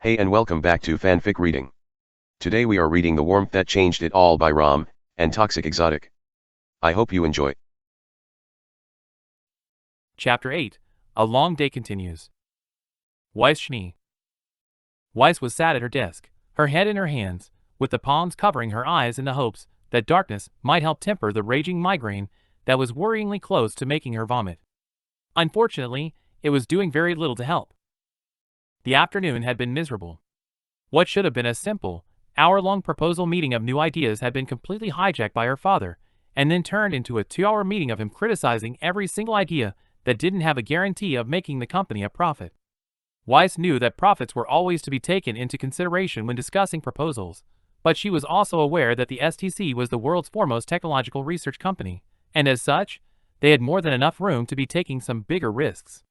Hey and welcome back to Fanfic Reading. Today we are reading The Warmth That Changed It All by Raalm and ToxicExotic. I hope you enjoy. Chapter 8. A Long Day Continues. Weiss Schnee. Weiss was sat at her desk, her head in her hands, with the palms covering her eyes in the hopes that darkness might help temper the raging migraine that was worryingly close to making her vomit. Unfortunately, it was doing very little to help. The afternoon had been miserable. What should have been a simple, hour-long proposal meeting of new ideas had been completely hijacked by her father, and then turned into a 2-hour meeting of him criticizing every single idea that didn't have a guarantee of making the company a profit. Weiss knew that profits were always to be taken into consideration when discussing proposals, but she was also aware that the STC was the world's foremost technological research company, and as such, they had more than enough room to be taking some bigger risks.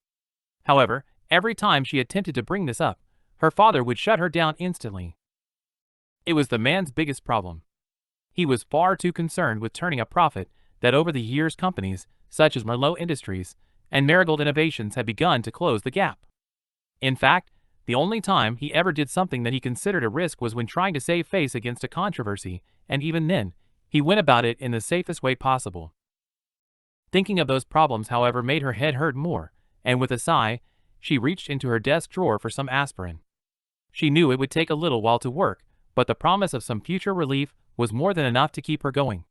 However, every time she attempted to bring this up, her father would shut her down instantly. It was the man's biggest problem. He was far too concerned with turning a profit that over the years companies such as Merlot Industries and Marigold Innovations had begun to close the gap. In fact, the only time he ever did something that he considered a risk was when trying to save face against a controversy, and even then, he went about it in the safest way possible. Thinking of those problems, however, made her head hurt more, and with a sigh, she reached into her desk drawer for some aspirin. She knew it would take a little while to work, but the promise of some future relief was more than enough to keep her going.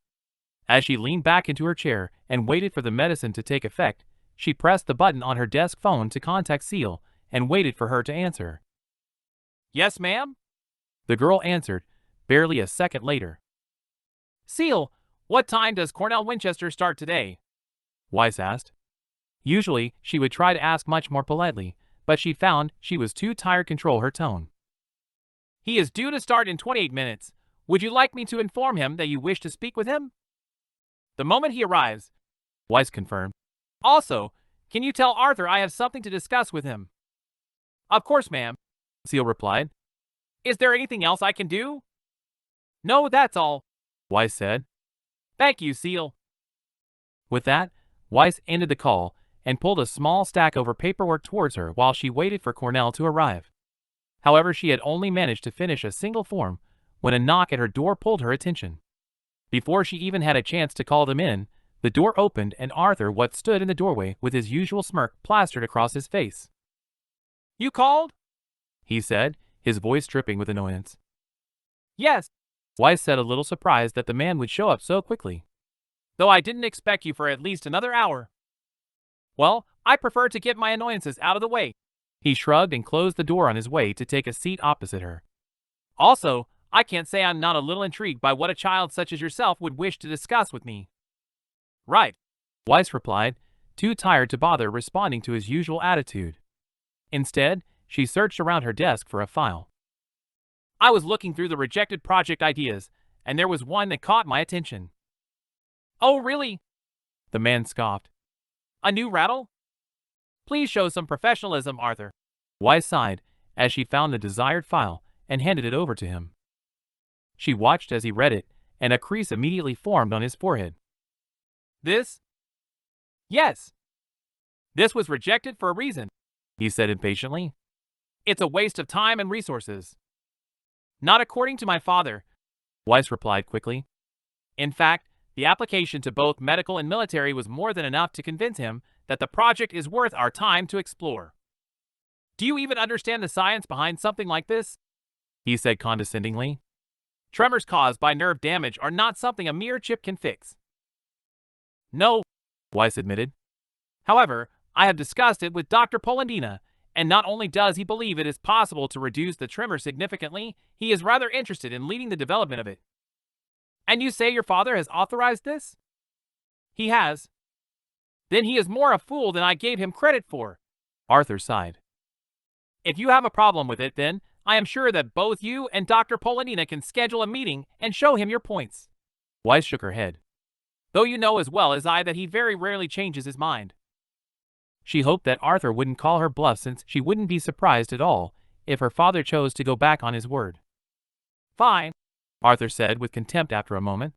As she leaned back into her chair and waited for the medicine to take effect, she pressed the button on her desk phone to contact Seal and waited for her to answer. "Yes, ma'am?" The girl answered, barely a second later. "Seal, what time does Cornell Winchester start today?" Weiss asked. Usually, she would try to ask much more politely, but she found she was too tired to control her tone. "He is due to start in 28 minutes. Would you like me to inform him that you wish to speak with him?" "The moment he arrives," Weiss confirmed. "Also, can you tell Arthur I have something to discuss with him?" "Of course, ma'am," Seal replied. "Is there anything else I can do?" "No, that's all," Weiss said. "Thank you, Seal." With that, Weiss ended the call and pulled a small stack of her paperwork towards her while she waited for Cornell to arrive. However, she had only managed to finish a single form when a knock at her door pulled her attention. Before she even had a chance to call them in, the door opened and Arthur stood in the doorway with his usual smirk plastered across his face. "You called?" he said, his voice dripping with annoyance. "Yes," Weiss said, a little surprised that the man would show up so quickly. "Though I didn't expect you for at least another hour." "Well, I prefer to get my annoyances out of the way." He shrugged and closed the door on his way to take a seat opposite her. "Also, I can't say I'm not a little intrigued by what a child such as yourself would wish to discuss with me." "Right," Weiss replied, too tired to bother responding to his usual attitude. Instead, she searched around her desk for a file. "I was looking through the rejected project ideas, and there was one that caught my attention." "Oh, really?" the man scoffed. "A new rattle? Please show some professionalism, Arthur." Weiss sighed as she found the desired file and handed it over to him. She watched as he read it, and a crease immediately formed on his forehead. "This?" "Yes. This was rejected for a reason," he said impatiently. "It's a waste of time and resources." "Not according to my father," Weiss replied quickly. "In fact, the application to both medical and military was more than enough to convince him that the project is worth our time to explore." "Do you even understand the science behind something like this?" he said condescendingly. "Tremors caused by nerve damage are not something a mere chip can fix." "No," Weiss admitted. "However, I have discussed it with Dr. Polendina, and not only does he believe it is possible to reduce the tremor significantly, he is rather interested in leading the development of it." "And you say your father has authorized this?" "He has." "Then he is more a fool than I gave him credit for," Arthur sighed. "If you have a problem with it, then I am sure that both you and Dr. Polendina can schedule a meeting and show him your points." Weiss shook her head. "Though you know as well as I that he very rarely changes his mind." She hoped that Arthur wouldn't call her bluff, since she wouldn't be surprised at all if her father chose to go back on his word. "Fine," Arthur said with contempt after a moment.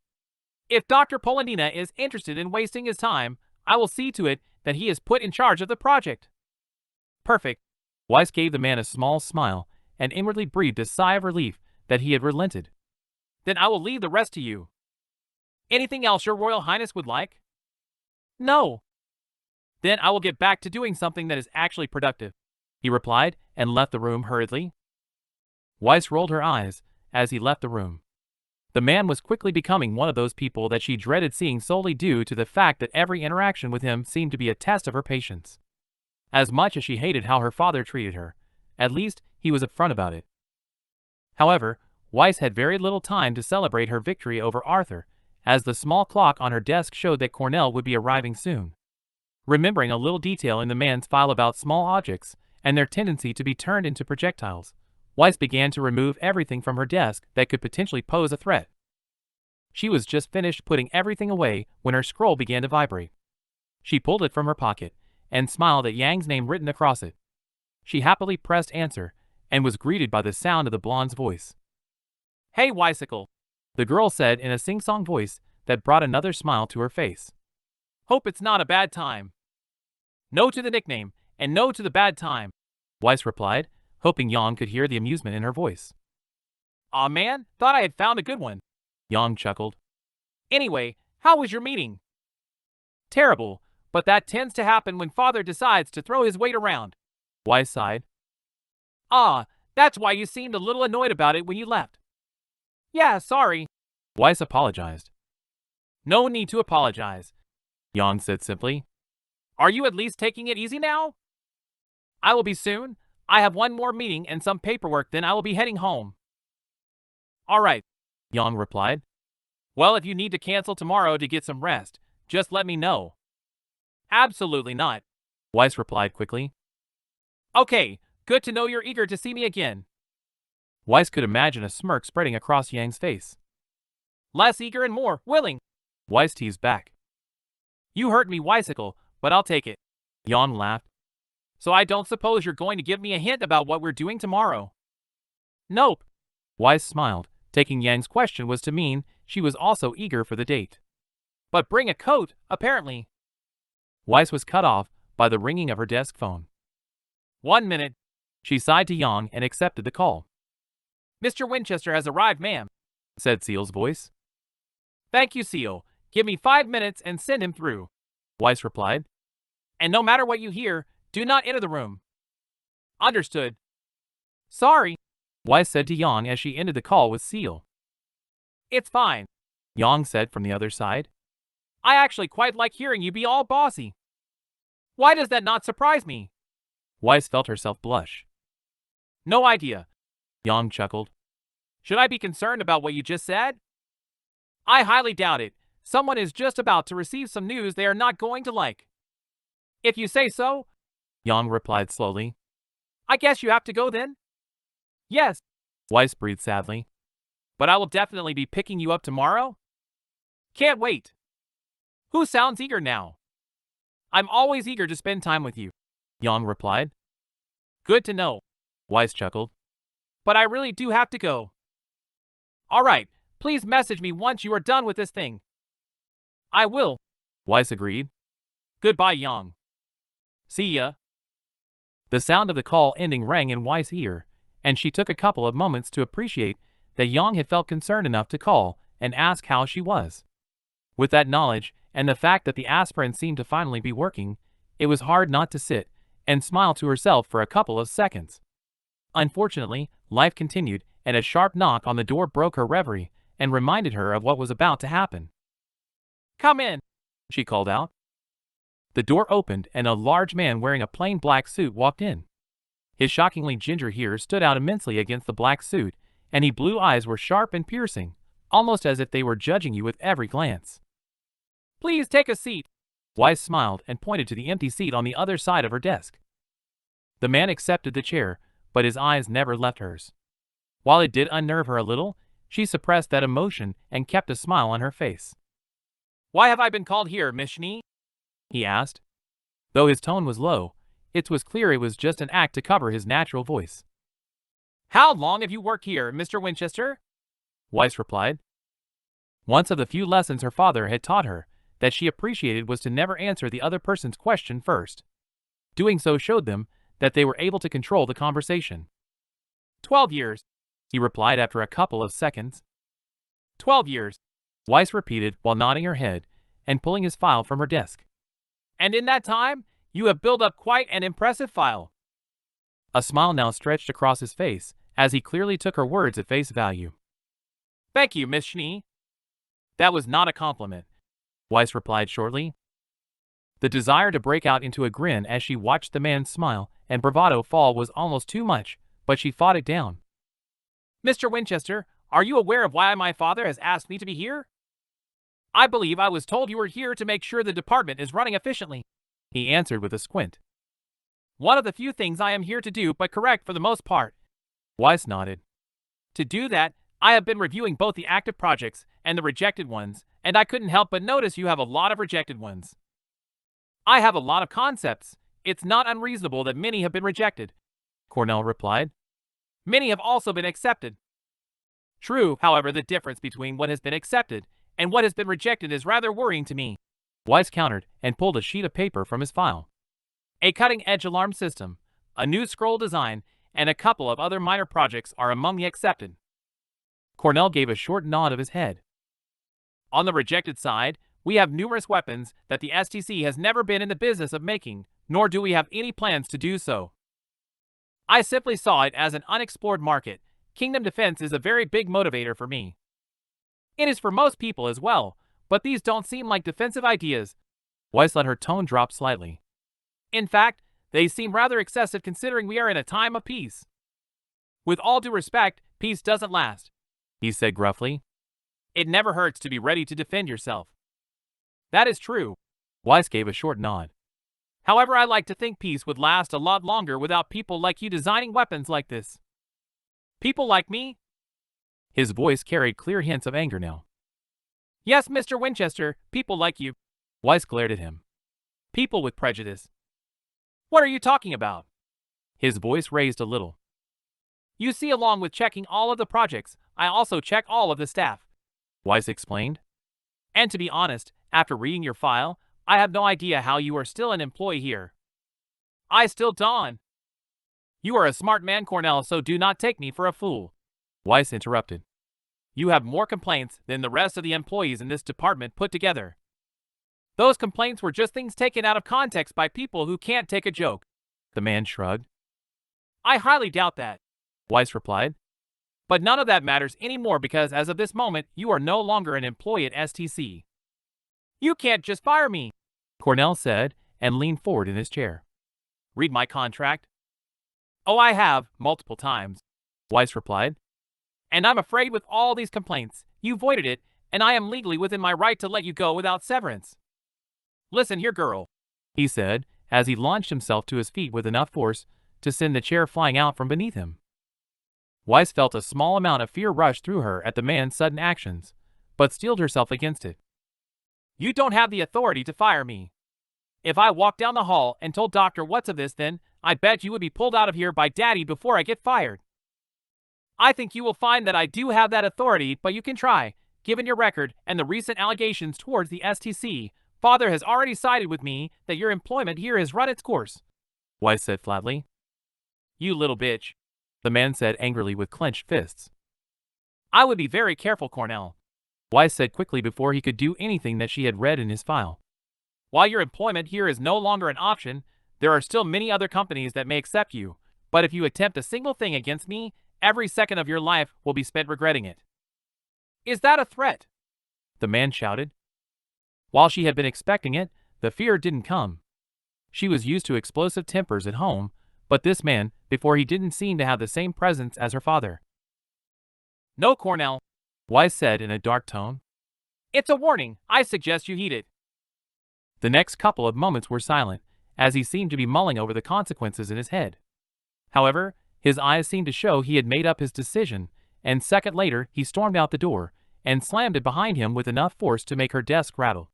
"If Dr. Polendina is interested in wasting his time, I will see to it that he is put in charge of the project." "Perfect." Weiss gave the man a small smile and inwardly breathed a sigh of relief that he had relented. Then I will leave the rest to you. Anything else your Royal Highness would like? No. Then I will get back to doing something that is actually productive, he replied, and left the room hurriedly. Weiss rolled her eyes as he left the room. The man was quickly becoming one of those people that she dreaded seeing solely due to the fact that every interaction with him seemed to be a test of her patience. As much as she hated how her father treated her, at least he was upfront about it. However, Weiss had very little time to celebrate her victory over Arthur, as the small clock on her desk showed that Cornell would be arriving soon. Remembering a little detail in the man's file about small objects and their tendency to be turned into projectiles, Weiss began to remove everything from her desk that could potentially pose a threat. She was just finished putting everything away when her scroll began to vibrate. She pulled it from her pocket and smiled at Yang's name written across it. She happily pressed answer and was greeted by the sound of the blonde's voice. "Hey, Weissicle," the girl said in a sing-song voice that brought another smile to her face. "Hope it's not a bad time." "No to the nickname, and no to the bad time," Weiss replied, hoping Yang could hear the amusement in her voice. "Aw man, thought I had found a good one," Yang chuckled. "Anyway, how was your meeting?" "Terrible, but that tends to happen when father decides to throw his weight around," Weiss sighed. "Ah, that's why you seemed a little annoyed about it when you left." "Yeah, sorry," Weiss apologized. "No need to apologize," Yang said simply. "Are you at least taking it easy now?" "I will be soon. I have one more meeting and some paperwork, then I will be heading home." "All right," Yang replied. "Well, if you need to cancel tomorrow to get some rest, just let me know." "Absolutely not," Weiss replied quickly. "Okay, good to know you're eager to see me again." Weiss could imagine a smirk spreading across Yang's face. "Less eager and more willing," Weiss teased back. "You hurt me, Weissicle, but I'll take it," Yang laughed. "So I don't suppose you're going to give me a hint about what we're doing tomorrow?" "Nope," Weiss smiled, taking Yang's question was to mean she was also eager for the date. "But bring a coat, apparently." Weiss was cut off by the ringing of her desk phone. "1 minute." She sighed to Yang and accepted the call. "Mr. Winchester has arrived, ma'am," said Seal's voice. "Thank you, Seal. Give me 5 minutes and send him through," Weiss replied. "And no matter what you hear, do not enter the room." "Understood." "Sorry," Weiss said to Yang as she ended the call with Seal. "It's fine," Yang said from the other side. "I actually quite like hearing you be all bossy." "Why does that not surprise me?" Weiss felt herself blush. "No idea," Yang chuckled. "Should I be concerned about what you just said?" "I highly doubt it. Someone is just about to receive some news they are not going to like." "If you say so," Yang replied slowly. "I guess you have to go then?" "Yes," Weiss breathed sadly. "But I will definitely be picking you up tomorrow." "Can't wait." "Who sounds eager now?" "I'm always eager to spend time with you," Yang replied. "Good to know," Weiss chuckled. "But I really do have to go." "All right, please message me once you are done with this thing." "I will," Weiss agreed. "Goodbye, Yang." "See ya." The sound of the call ending rang in Weiss' ear, and she took a couple of moments to appreciate that Yang had felt concerned enough to call and ask how she was. With that knowledge, and the fact that the aspirin seemed to finally be working, it was hard not to sit and smile to herself for a couple of seconds. Unfortunately, life continued, and a sharp knock on the door broke her reverie and reminded her of what was about to happen. "Come in," she called out. The door opened and a large man wearing a plain black suit walked in. His shockingly ginger hair stood out immensely against the black suit, and his blue eyes were sharp and piercing, almost as if they were judging you with every glance. "Please take a seat." Weiss smiled and pointed to the empty seat on the other side of her desk. The man accepted the chair, but his eyes never left hers. While it did unnerve her a little, she suppressed that emotion and kept a smile on her face. "Why have I been called here, Miss Schnee?" he asked. Though his tone was low, it was clear it was just an act to cover his natural voice. "How long have you worked here, Mr. Winchester?" Weiss replied. Once of the few lessons her father had taught her that she appreciated was to never answer the other person's question first. Doing so showed them that they were able to control the conversation. 12 years, he replied after a couple of seconds. 12 years, Weiss repeated while nodding her head and pulling his file from her desk. And in that time, you have built up quite an impressive file. A smile now stretched across his face as he clearly took her words at face value. Thank you, Miss Schnee. That was not a compliment, Weiss replied shortly. The desire to break out into a grin as she watched the man's smile and bravado fall was almost too much, but she fought it down. Mr. Winchester, are you aware of why my father has asked me to be here? I believe I was told you were here to make sure the department is running efficiently, he answered with a squint. One of the few things I am here to do, but correct for the most part. Weiss nodded. To do that, I have been reviewing both the active projects and the rejected ones, and I couldn't help but notice you have a lot of rejected ones. I have a lot of concepts. It's not unreasonable that many have been rejected, Cornell replied. Many have also been accepted. True, however, the difference between what has been accepted and what has been rejected is rather worrying to me, Weiss countered and pulled a sheet of paper from his file. A cutting-edge alarm system, a new scroll design, and a couple of other minor projects are among the accepted. Cornell gave a short nod of his head. On the rejected side, we have numerous weapons that the STC has never been in the business of making, nor do we have any plans to do so. I simply saw it as an unexplored market. Kingdom defense is a very big motivator for me. It is for most people as well, but these don't seem like defensive ideas. Weiss let her tone drop slightly. In fact, they seem rather excessive considering we are in a time of peace. With all due respect, peace doesn't last, he said gruffly. It never hurts to be ready to defend yourself. That is true. Weiss gave a short nod. However, I like to think peace would last a lot longer without people like you designing weapons like this. People like me? His voice carried clear hints of anger now. Yes, Mr. Winchester, people like you. Weiss glared at him. People with prejudice. What are you talking about? His voice raised a little. You see, along with checking all of the projects, I also check all of the staff, Weiss explained. And to be honest, after reading your file, I have no idea how you are still an employee here. I still don't. You are a smart man, Cornell, so do not take me for a fool, Weiss interrupted. You have more complaints than the rest of the employees in this department put together. Those complaints were just things taken out of context by people who can't take a joke, the man shrugged. I highly doubt that, Weiss replied. But none of that matters anymore because as of this moment, you are no longer an employee at STC. You can't just fire me, Cornell said and leaned forward in his chair. Read my contract. Oh, I have, multiple times, Weiss replied. And I'm afraid with all these complaints, you voided it, and I am legally within my right to let you go without severance. Listen here, girl, he said, as he launched himself to his feet with enough force to send the chair flying out from beneath him. Weiss felt a small amount of fear rush through her at the man's sudden actions, but steeled herself against it. You don't have the authority to fire me. If I walked down the hall and told Dr. What's of this, then I bet you would be pulled out of here by Daddy before I get fired. I think you will find that I do have that authority, but you can try. Given your record and the recent allegations towards the STC, Father has already sided with me that your employment here has run its course, Weiss said flatly. You little bitch, the man said angrily with clenched fists. I would be very careful, Cornell, Weiss said quickly before he could do anything that she had read in his file. While your employment here is no longer an option, there are still many other companies that may accept you, but if you attempt a single thing against me, every second of your life will be spent regretting it. Is that a threat? The man shouted. While she had been expecting it, the fear didn't come. She was used to explosive tempers at home, but this man, before he didn't seem to have the same presence as her father. No, Cornell, Weiss said in a dark tone. It's a warning. I suggest you heed it. The next couple of moments were silent, as he seemed to be mulling over the consequences in his head. However, his eyes seemed to show he had made up his decision, and a second later he stormed out the door and slammed it behind him with enough force to make her desk rattle.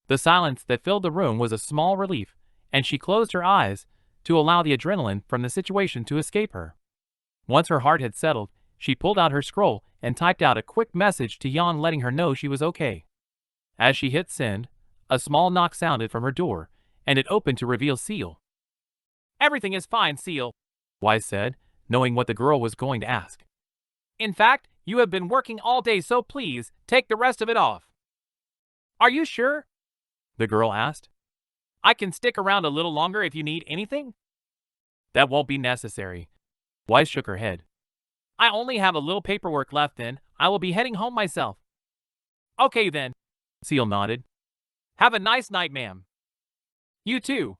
The silence that filled the room was a small relief, and she closed her eyes to allow the adrenaline from the situation to escape her. Once her heart had settled, she pulled out her scroll and typed out a quick message to Jan letting her know she was okay. As she hit send, a small knock sounded from her door, and it opened to reveal Seal. Everything is fine, Seal, Weiss said, knowing what the girl was going to ask. In fact, you have been working all day, so please take the rest of it off. Are you sure? The girl asked. I can stick around a little longer if you need anything. That won't be necessary. Weiss shook her head. I only have a little paperwork left, then I will be heading home myself. Okay then. Seal nodded. Have a nice night, ma'am. You too.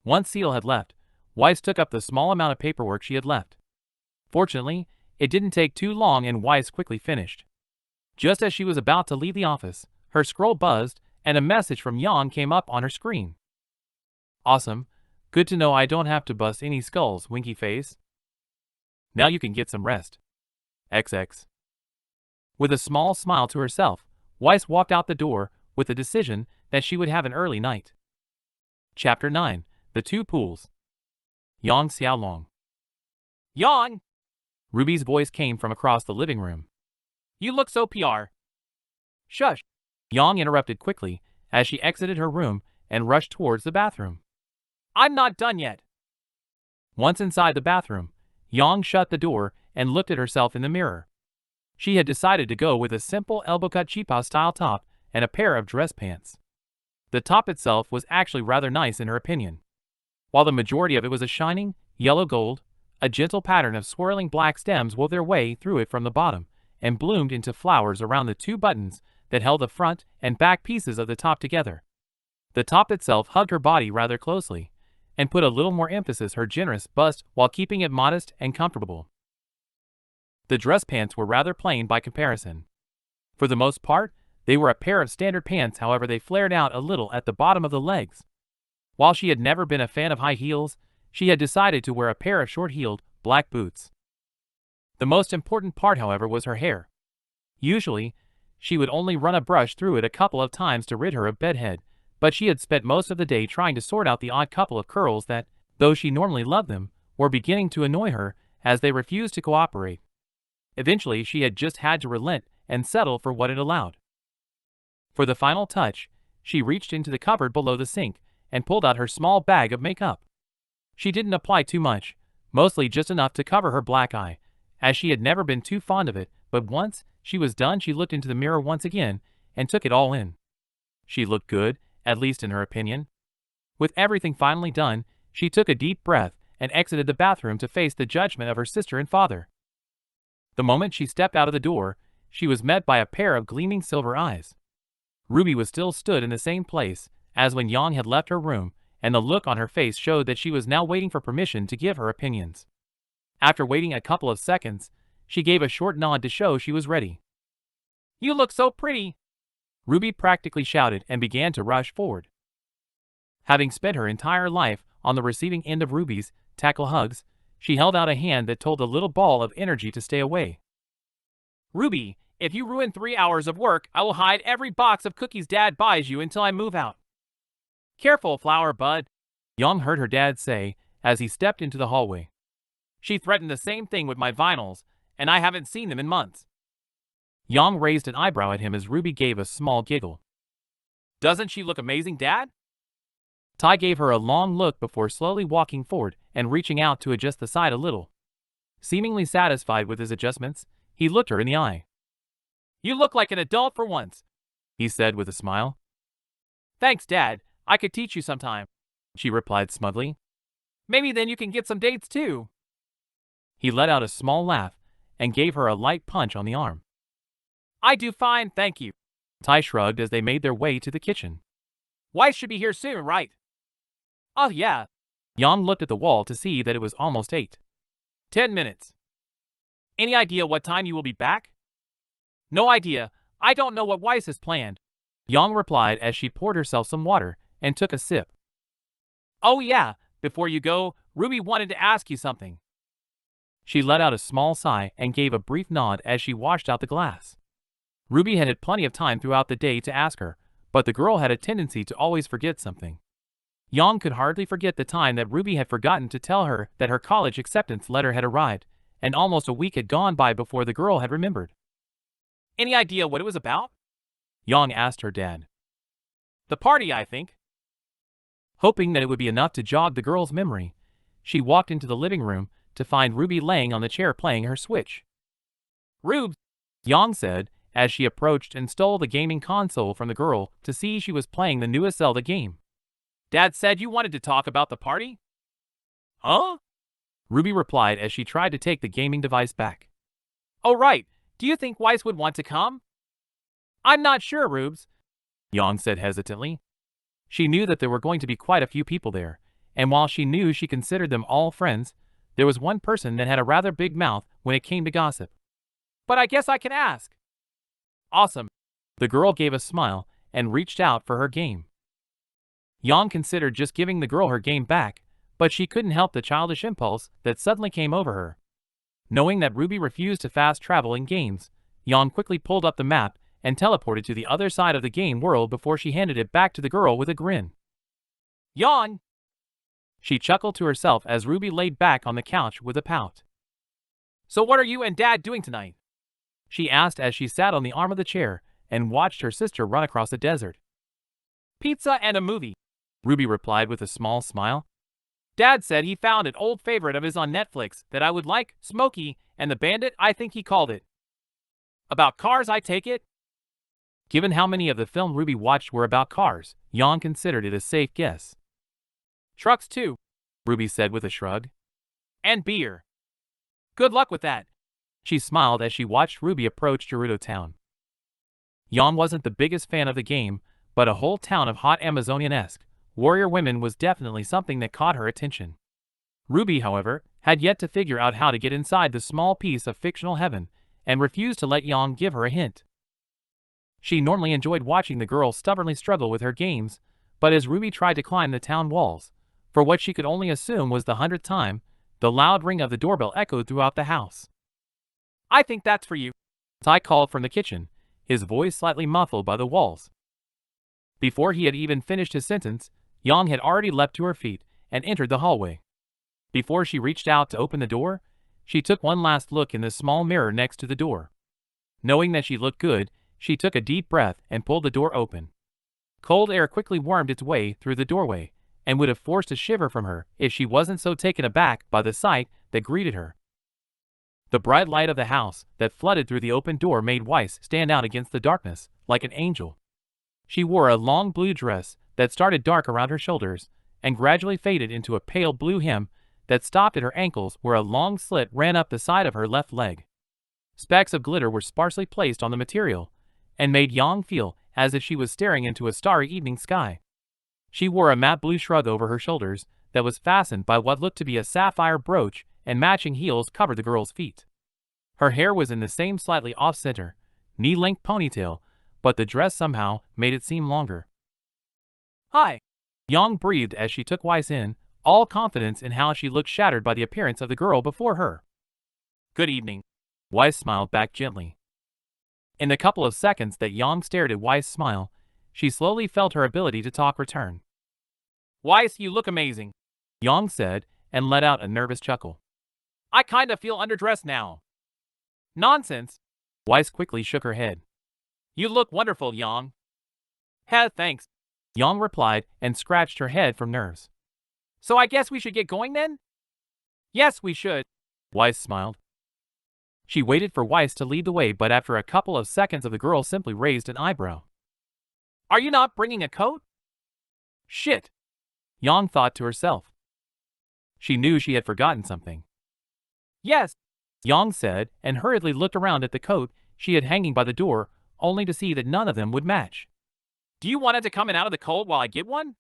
Once Seal had left, Weiss took up the small amount of paperwork she had left. Fortunately, it didn't take too long and Weiss quickly finished. Just as she was about to leave the office, her scroll buzzed and a message from Yang came up on her screen. Awesome. Good to know I don't have to bust any skulls, winky face. Now you can get some rest. XX. With a small smile to herself, Weiss walked out the door with the decision that she would have an early night. Chapter 9. The Two Pools. Yang Xiaolong. Yang! Ruby's voice came from across the living room. You look so PR. Shush! Yang interrupted quickly as she exited her room and rushed towards the bathroom. I'm not done yet. Once inside the bathroom, Yang shut the door and looked at herself in the mirror. She had decided to go with a simple elbow-cut cheapao style top and a pair of dress pants. The top itself was actually rather nice in her opinion. While the majority of it was a shining, yellow gold, a gentle pattern of swirling black stems wove their way through it from the bottom and bloomed into flowers around the two buttons that held the front and back pieces of the top together. The top itself hugged her body rather closely and put a little more emphasis her generous bust while keeping it modest and comfortable. The dress pants were rather plain by comparison. For the most part, they were a pair of standard pants, however they flared out a little at the bottom of the legs. While she had never been a fan of high heels, she had decided to wear a pair of short-heeled, black boots. The most important part, however, was her hair. Usually, she would only run a brush through it a couple of times to rid her of bedhead, but she had spent most of the day trying to sort out the odd couple of curls that, though she normally loved them, were beginning to annoy her as they refused to cooperate. Eventually, she had just had to relent and settle for what it allowed. For the final touch, she reached into the cupboard below the sink and pulled out her small bag of makeup. She didn't apply too much, mostly just enough to cover her black eye, as she had never been too fond of it, but once she was done she looked into the mirror once again and took it all in. She looked good, at least in her opinion. With everything finally done, she took a deep breath and exited the bathroom to face the judgment of her sister and father. The moment she stepped out of the door, she was met by a pair of gleaming silver eyes. Ruby was still stood in the same place as when Yang had left her room, and the look on her face showed that she was now waiting for permission to give her opinions. After waiting a couple of seconds, she gave a short nod to show she was ready. You look so pretty! Ruby practically shouted and began to rush forward. Having spent her entire life on the receiving end of Ruby's tackle hugs, she held out a hand that told a little ball of energy to stay away. Ruby, if you ruin 3 hours of work, I will hide every box of cookies Dad buys you until I move out. Careful, flower bud, Yang heard her dad say as he stepped into the hallway. She threatened the same thing with my vinyls, and I haven't seen them in months. Yang raised an eyebrow at him as Ruby gave a small giggle. Doesn't she look amazing, Dad? Ty gave her a long look before slowly walking forward and reaching out to adjust the side a little. Seemingly satisfied with his adjustments, he looked her in the eye. You look like an adult for once, he said with a smile. Thanks, Dad. I could teach you sometime, she replied smugly. Maybe then you can get some dates too. He let out a small laugh and gave her a light punch on the arm. I do fine, thank you. Ty shrugged as they made their way to the kitchen. Weiss should be here soon, right? Oh yeah. Yang looked at the wall to see that it was almost 8. 10 minutes. Any idea what time you will be back? No idea. I don't know what Weiss has planned, Yang replied as she poured herself some water and took a sip. Oh yeah, before you go, Ruby wanted to ask you something. She let out a small sigh and gave a brief nod as she washed out the glass. Ruby had had plenty of time throughout the day to ask her, but the girl had a tendency to always forget something. Yang could hardly forget the time that Ruby had forgotten to tell her that her college acceptance letter had arrived, and almost a week had gone by before the girl had remembered. Any idea what it was about? Yang asked her dad. The party, I think. Hoping that it would be enough to jog the girl's memory, she walked into the living room to find Ruby laying on the chair playing her Switch. "Rubes," Yang said as she approached and stole the gaming console from the girl to see she was playing the newest Zelda game. "Dad said you wanted to talk about the party?" "Huh?" Ruby replied as she tried to take the gaming device back. "Oh right, do you think Weiss would want to come?" "I'm not sure, Rubes," Yang said hesitantly. She knew that there were going to be quite a few people there, and while she knew she considered them all friends, there was one person that had a rather big mouth when it came to gossip. "But I guess I can ask." "Awesome." The girl gave a smile and reached out for her game. Yang considered just giving the girl her game back, but she couldn't help the childish impulse that suddenly came over her. Knowing that Ruby refused to fast travel in games, Yang quickly pulled up the map and teleported to the other side of the game world before she handed it back to the girl with a grin. "Yang!" She chuckled to herself as Ruby laid back on the couch with a pout. "So what are you and Dad doing tonight?" she asked as she sat on the arm of the chair and watched her sister run across the desert. "Pizza and a movie," Ruby replied with a small smile. "Dad said he found an old favorite of his on Netflix that I would like, Smokey and the Bandit, I think he called it. About cars, I take it?" Given how many of the film Ruby watched were about cars, Yang considered it a safe guess. "Trucks too," Ruby said with a shrug. "And beer." "Good luck with that." She smiled as she watched Ruby approach Gerudo Town. Yang wasn't the biggest fan of the game, but a whole town of hot Amazonian-esque warrior women was definitely something that caught her attention. Ruby, however, had yet to figure out how to get inside the small piece of fictional heaven and refused to let Yang give her a hint. She normally enjoyed watching the girl stubbornly struggle with her games, but as Ruby tried to climb the town walls, for what she could only assume was the 100th time, the loud ring of the doorbell echoed throughout the house. "I think that's for you," Tai called from the kitchen, his voice slightly muffled by the walls. Before he had even finished his sentence, Yang had already leapt to her feet and entered the hallway. Before she reached out to open the door, she took one last look in the small mirror next to the door. Knowing that she looked good, she took a deep breath and pulled the door open. Cold air quickly wormed its way through the doorway and would have forced a shiver from her if she wasn't so taken aback by the sight that greeted her. The bright light of the house that flooded through the open door made Weiss stand out against the darkness like an angel. She wore a long blue dress that started dark around her shoulders and gradually faded into a pale blue hem that stopped at her ankles where a long slit ran up the side of her left leg. Specks of glitter were sparsely placed on the material and made Yang feel as if she was staring into a starry evening sky. She wore a matte blue shrug over her shoulders that was fastened by what looked to be a sapphire brooch, and matching heels covered the girl's feet. Her hair was in the same slightly off-center, knee-length ponytail, but the dress somehow made it seem longer. "Hi," Yang breathed as she took Weiss in, all confidence in how she looked shattered by the appearance of the girl before her. "Good evening," Weiss smiled back gently. In the couple of seconds that Yang stared at Weiss' smile, she slowly felt her ability to talk return. "Weiss, you look amazing," Yang said, and let out a nervous chuckle. "I kinda feel underdressed now." "Nonsense," Weiss quickly shook her head. "You look wonderful, Yang." "Heh, thanks," Yang replied and scratched her head from nerves. "So I guess we should get going then?" "Yes, we should," Weiss smiled. She waited for Weiss to lead the way, but after a couple of seconds the girl simply raised an eyebrow. "Are you not bringing a coat?" "Shit," Yang thought to herself. She knew she had forgotten something. "Yes," Yang said, and hurriedly looked around at the coat she had hanging by the door, only to see that none of them would match. "Do you want it to come in out of the cold while I get one?"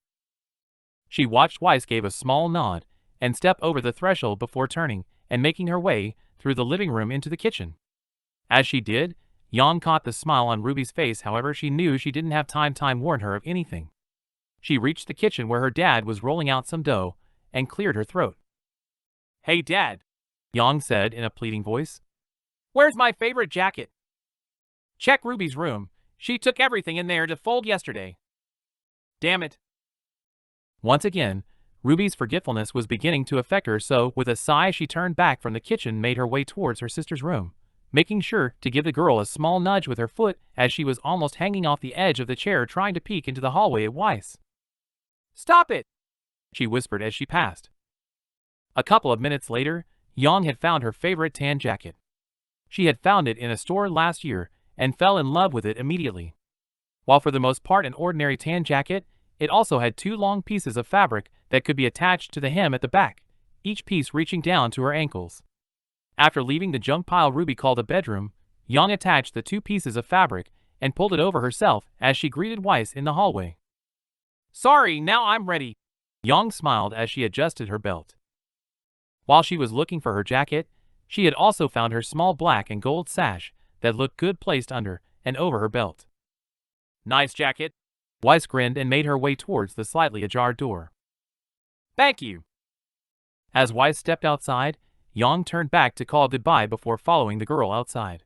She watched Weiss give a small nod and step over the threshold before turning and making her way through the living room into the kitchen. As she did, Yang caught the smile on Ruby's face. However, she knew she didn't have time warned her of anything. She reached the kitchen where her dad was rolling out some dough and cleared her throat. "Hey Dad," Yang said in a pleading voice. "Where's my favorite jacket?" "Check Ruby's room. She took everything in there to fold yesterday." "Damn it." Once again, Ruby's forgetfulness was beginning to affect her, so with a sigh she turned back from the kitchen and made her way towards her sister's room, making sure to give the girl a small nudge with her foot as she was almost hanging off the edge of the chair trying to peek into the hallway at Weiss. "Stop it," she whispered as she passed. A couple of minutes later, Yang had found her favorite tan jacket. She had found it in a store last year and fell in love with it immediately. While for the most part an ordinary tan jacket, it also had 2 long pieces of fabric that could be attached to the hem at the back, each piece reaching down to her ankles. After leaving the junk pile Ruby called a bedroom, Yang attached the 2 pieces of fabric and pulled it over herself as she greeted Weiss in the hallway. "Sorry, now I'm ready." Yang smiled as she adjusted her belt. While she was looking for her jacket, she had also found her small black and gold sash that looked good placed under and over her belt. "Nice jacket." Weiss grinned and made her way towards the slightly ajar door. "Thank you." As Weiss stepped outside, Yang turned back to call goodbye before following the girl outside.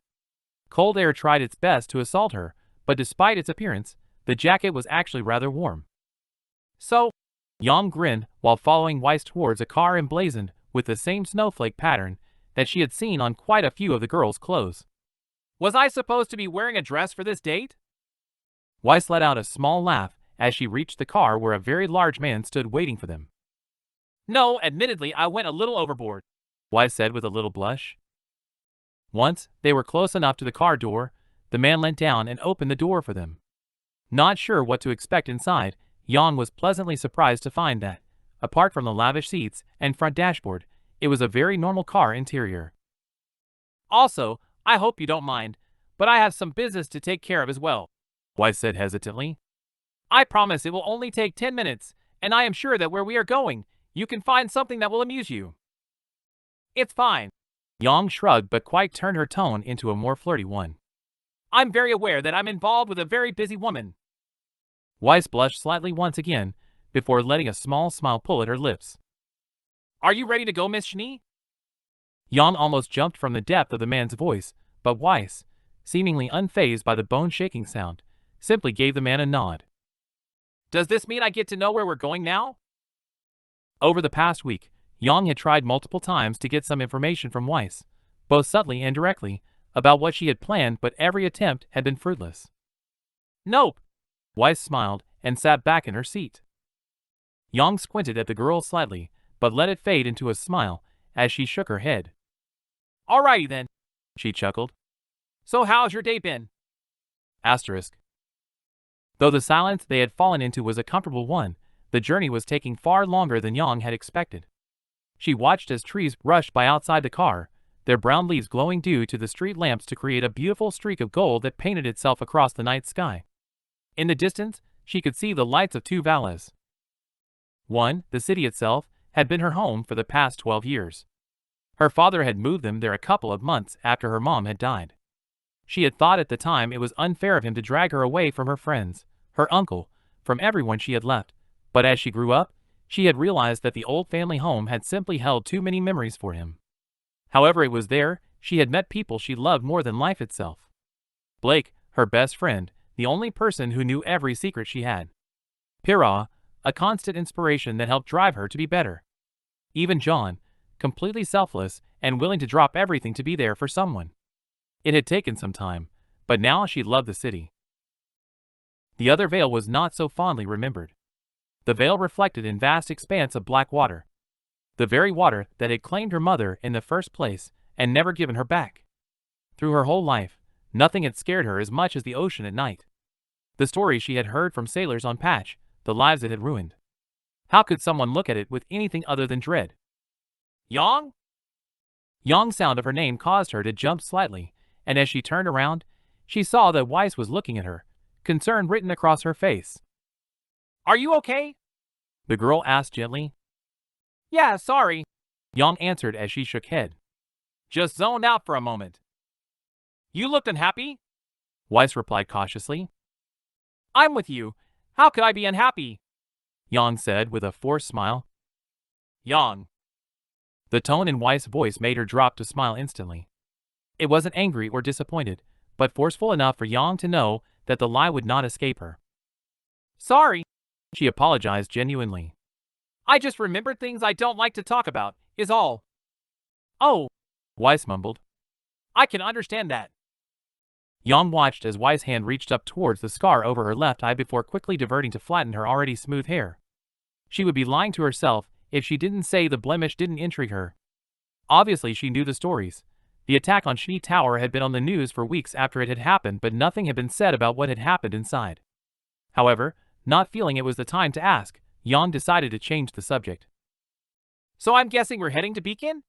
Cold air tried its best to assault her, but despite its appearance, the jacket was actually rather warm. "So?" Yang grinned while following Weiss towards a car emblazoned with the same snowflake pattern that she had seen on quite a few of the girls' clothes. "Was I supposed to be wearing a dress for this date?" Weiss let out a small laugh as she reached the car where a very large man stood waiting for them. "No, admittedly I went a little overboard," Weiss said with a little blush. Once they were close enough to the car door, the man leant down and opened the door for them. Not sure what to expect inside, Yang was pleasantly surprised to find that, apart from the lavish seats and front dashboard, it was a very normal car interior. "Also, I hope you don't mind, but I have some business to take care of as well," Weiss said hesitantly. "I promise it will only take 10 minutes, and I am sure that where we are going, you can find something that will amuse you." "It's fine." Yang shrugged but quite turned her tone into a more flirty one. "I'm very aware that I'm involved with a very busy woman." Weiss blushed slightly once again, before letting a small smile pull at her lips. "Are you ready to go, Miss Schnee?" Yang almost jumped from the depth of the man's voice, but Weiss, seemingly unfazed by the bone-shaking sound, simply gave the man a nod. "Does this mean I get to know where we're going now?" Over the past week, Yang had tried multiple times to get some information from Weiss, both subtly and directly, about what she had planned, but every attempt had been fruitless. "Nope." Weiss smiled and sat back in her seat. Yang squinted at the girl slightly, but let it fade into a smile as she shook her head. "Alrighty then," she chuckled. "So how's your day been?" Asterisk. Though the silence they had fallen into was a comfortable one, the journey was taking far longer than Yang had expected. She watched as trees rushed by outside the car, their brown leaves glowing due to the street lamps to create a beautiful streak of gold that painted itself across the night sky. In the distance, she could see the lights of 2 valleys. One, the city itself, had been her home for the past 12 years. Her father had moved them there a couple of months after her mom had died. She had thought at the time it was unfair of him to drag her away from her friends, her uncle, from everyone she had left, but as she grew up, she had realized that the old family home had simply held too many memories for him. However, it was there she had met people she loved more than life itself. Blake, her best friend, the only person who knew every secret she had. Pira, a constant inspiration that helped drive her to be better. Even John, completely selfless and willing to drop everything to be there for someone. It had taken some time, but now she loved the city. The other vale was not so fondly remembered. The vale reflected in vast expanse of black water. The very water that had claimed her mother in the first place and never given her back. Through her whole life, nothing had scared her as much as the ocean at night. The stories she had heard from sailors on Patch, the lives it had ruined. How could someone look at it with anything other than dread? "Yang?" Yang's sound of her name caused her to jump slightly, and as she turned around, she saw that Weiss was looking at her, concern written across her face. "Are you okay?" the girl asked gently. "Yeah, sorry," Yang answered as she shook head. "Just zoned out for a moment." "You looked unhappy?" Weiss replied cautiously. "I'm with you. How could I be unhappy?" Yang said with a forced smile. "Yang." The tone in Weiss' voice made her drop to smile instantly. It wasn't angry or disappointed, but forceful enough for Yang to know that the lie would not escape her. "Sorry," she apologized genuinely. "I just remembered things I don't like to talk about, is all." "Oh," Weiss mumbled. "I can understand that." Yang watched as Weiss' hand reached up towards the scar over her left eye before quickly diverting to flatten her already smooth hair. She would be lying to herself if she didn't say the blemish didn't intrigue her. Obviously she knew the stories. The attack on Schnee Tower had been on the news for weeks after it had happened, but nothing had been said about what had happened inside. However, not feeling it was the time to ask, Yang decided to change the subject. So I'm guessing we're heading to Beacon?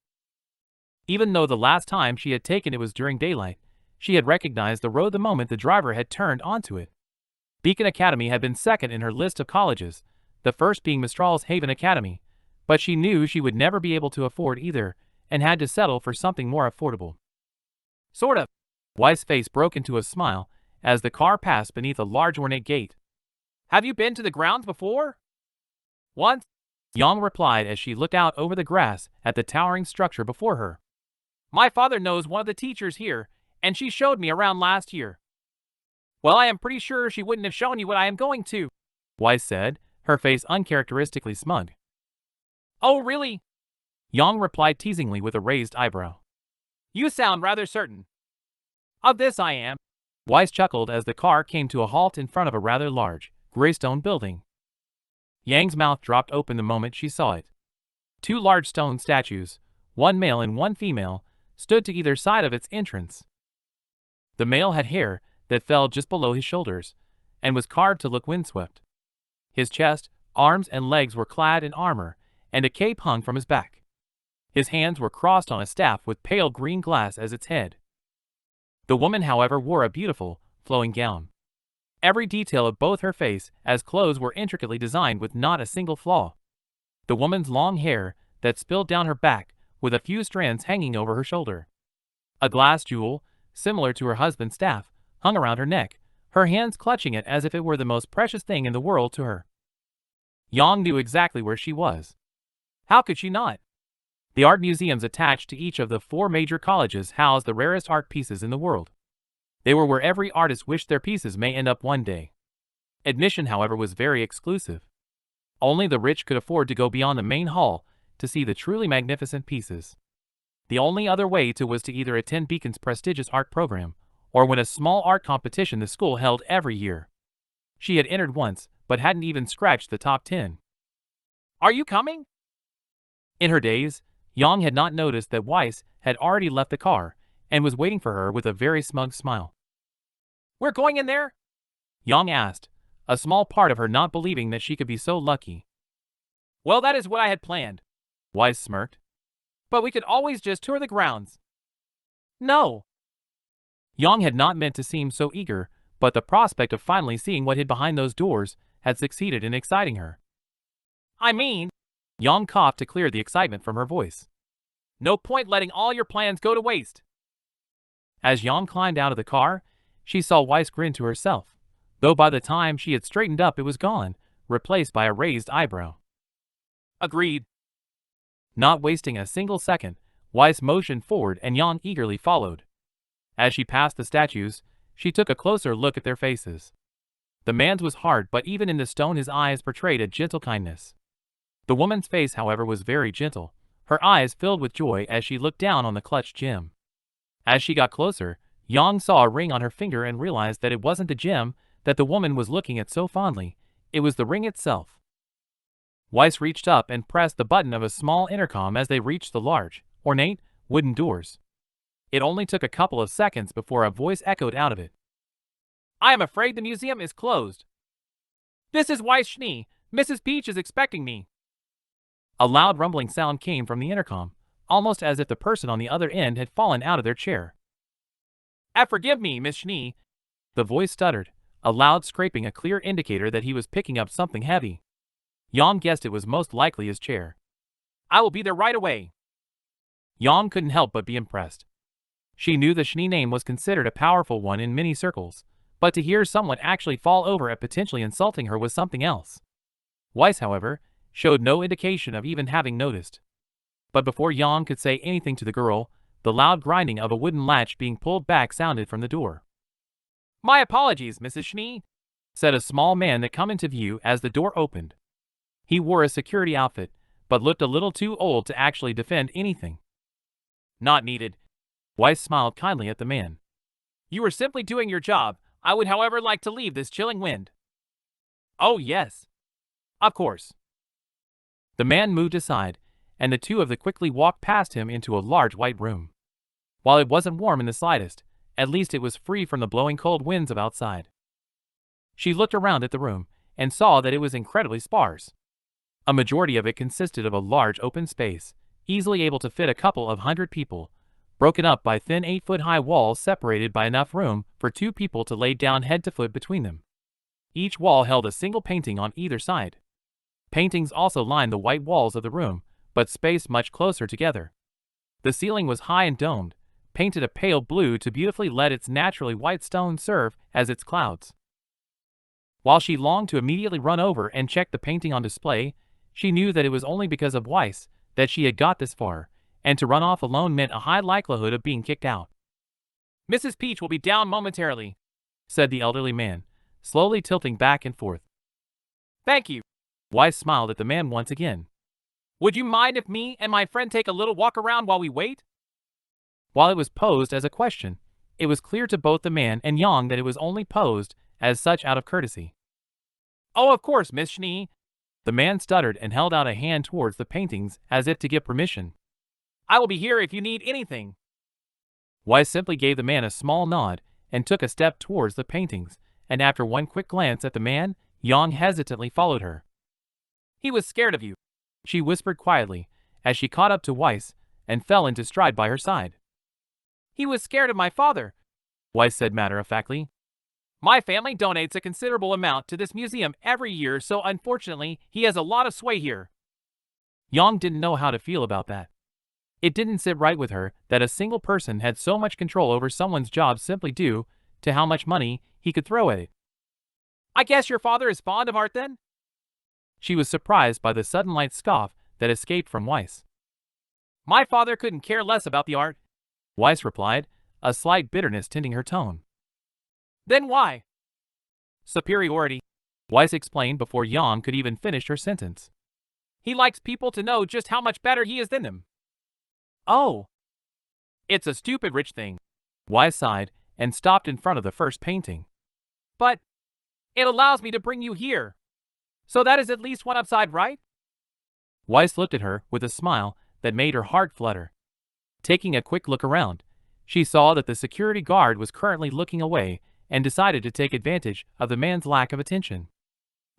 Even though the last time she had taken it was during daylight, she had recognized the road the moment the driver had turned onto it. Beacon Academy had been second in her list of colleges, the first being Mistral's Haven Academy, but she knew she would never be able to afford either and had to settle for something more affordable. Sort of. Weiss' face broke into a smile as the car passed beneath a large ornate gate. Have you been to the grounds before? Once, Yang replied as she looked out over the grass at the towering structure before her. My father knows one of the teachers here, and she showed me around last year. Well, I am pretty sure she wouldn't have shown you what I am going to, Weiss said, her face uncharacteristically smug. Oh, really? Yang replied teasingly with a raised eyebrow. You sound rather certain. Of this I am. Weiss chuckled as the car came to a halt in front of a rather large, gray stone building. Yang's mouth dropped open the moment she saw it. Two large stone statues, one male and one female, stood to either side of its entrance. The male had hair that fell just below his shoulders, and was carved to look windswept. His chest, arms, and legs were clad in armor, and a cape hung from his back. His hands were crossed on a staff with pale green glass as its head. The woman, however, wore a beautiful, flowing gown. Every detail of both her face as clothes were intricately designed with not a single flaw. The woman's long hair that spilled down her back with a few strands hanging over her shoulder. A glass jewel, similar to her husband's staff, hung around her neck, her hands clutching it as if it were the most precious thing in the world to her. Yang knew exactly where she was. How could she not? The art museums attached to each of the 4 major colleges housed the rarest art pieces in the world. They were where every artist wished their pieces may end up one day. Admission, however, was very exclusive. Only the rich could afford to go beyond the main hall to see the truly magnificent pieces. The only other way to was to either attend Beacon's prestigious art program, or win a small art competition the school held every year. She had entered once, but hadn't even scratched the top 10. Are you coming? In her daze, Yang had not noticed that Weiss had already left the car and was waiting for her with a very smug smile. We're going in there? Yang asked, a small part of her not believing that she could be so lucky. Well, that is what I had planned, Weiss smirked. But we could always just tour the grounds. No. Yang had not meant to seem so eager, but the prospect of finally seeing what hid behind those doors had succeeded in exciting her. I mean, Yang coughed to clear the excitement from her voice. No point letting all your plans go to waste. As Yang climbed out of the car, she saw Weiss grin to herself, though by the time she had straightened up it was gone, replaced by a raised eyebrow. Agreed. Not wasting a single second, Weiss motioned forward and Yang eagerly followed. As she passed the statues, she took a closer look at their faces. The man's was hard, but even in the stone his eyes portrayed a gentle kindness. The woman's face, however, was very gentle, her eyes filled with joy as she looked down on the clutched gem. As she got closer, Yang saw a ring on her finger and realized that it wasn't the gem that the woman was looking at so fondly, it was the ring itself. Weiss reached up and pressed the button of a small intercom as they reached the large, ornate, wooden doors. It only took a couple of seconds before a voice echoed out of it. I am afraid the museum is closed. This is Weiss Schnee. Mrs. Peach is expecting me. A loud rumbling sound came from the intercom, almost as if the person on the other end had fallen out of their chair. Forgive me, Miss Schnee. The voice stuttered, a loud scraping a clear indicator that he was picking up something heavy. Yang guessed it was most likely his chair. I will be there right away. Yang couldn't help but be impressed. She knew the Schnee name was considered a powerful one in many circles, but to hear someone actually fall over at potentially insulting her was something else. Weiss, however, showed no indication of even having noticed. But before Yang could say anything to the girl, the loud grinding of a wooden latch being pulled back sounded from the door. My apologies, Mrs. Schnee, said a small man that came into view as the door opened. He wore a security outfit, but looked a little too old to actually defend anything. Not needed. Weiss smiled kindly at the man. You were simply doing your job. I would, however, like to leave this chilling wind. Oh, yes. Of course. The man moved aside, and the two of them quickly walked past him into a large white room. While it wasn't warm in the slightest, at least it was free from the blowing cold winds of outside. She looked around at the room and saw that it was incredibly sparse. A majority of it consisted of a large open space, easily able to fit a couple of hundred people, broken up by thin 8-foot-high walls separated by enough room for 2 people to lay down head to foot between them. Each wall held a single painting on either side. Paintings also lined the white walls of the room, but spaced much closer together. The ceiling was high and domed, painted a pale blue to beautifully let its naturally white stone serve as its clouds. While she longed to immediately run over and check the painting on display, she knew that it was only because of Weiss that she had got this far, and to run off alone meant a high likelihood of being kicked out. "Mrs. Peach will be down momentarily," said the elderly man, slowly tilting back and forth. "Thank you." Weiss smiled at the man once again. "Would you mind if me and my friend take a little walk around while we wait?" While it was posed as a question, it was clear to both the man and Yang that it was only posed as such out of courtesy. "Oh, of course, Miss Schnee." The man stuttered and held out a hand towards the paintings as if to give permission. "I will be here if you need anything." Weiss simply gave the man a small nod and took a step towards the paintings, and after one quick glance at the man, Yang hesitantly followed her. "He was scared of you," she whispered quietly as she caught up to Weiss and fell into stride by her side. "He was scared of my father," Weiss said matter-of-factly. "My family donates a considerable amount to this museum every year, so unfortunately, he has a lot of sway here." Yang didn't know how to feel about that. It didn't sit right with her that a single person had so much control over someone's job simply due to how much money he could throw at it. "I guess your father is fond of art then?" She was surprised by the sudden light scoff that escaped from Weiss. "My father couldn't care less about the art," Weiss replied, a slight bitterness tinting her tone. "Then why?" "Superiority," Weiss explained before Yang could even finish her sentence. "He likes people to know just how much better he is than them." "Oh." "It's a stupid rich thing," Weiss sighed and stopped in front of the first painting. "But it allows me to bring you here. So that is at least one upside, right?" Weiss looked at her with a smile that made her heart flutter. Taking a quick look around, she saw that the security guard was currently looking away and decided to take advantage of the man's lack of attention.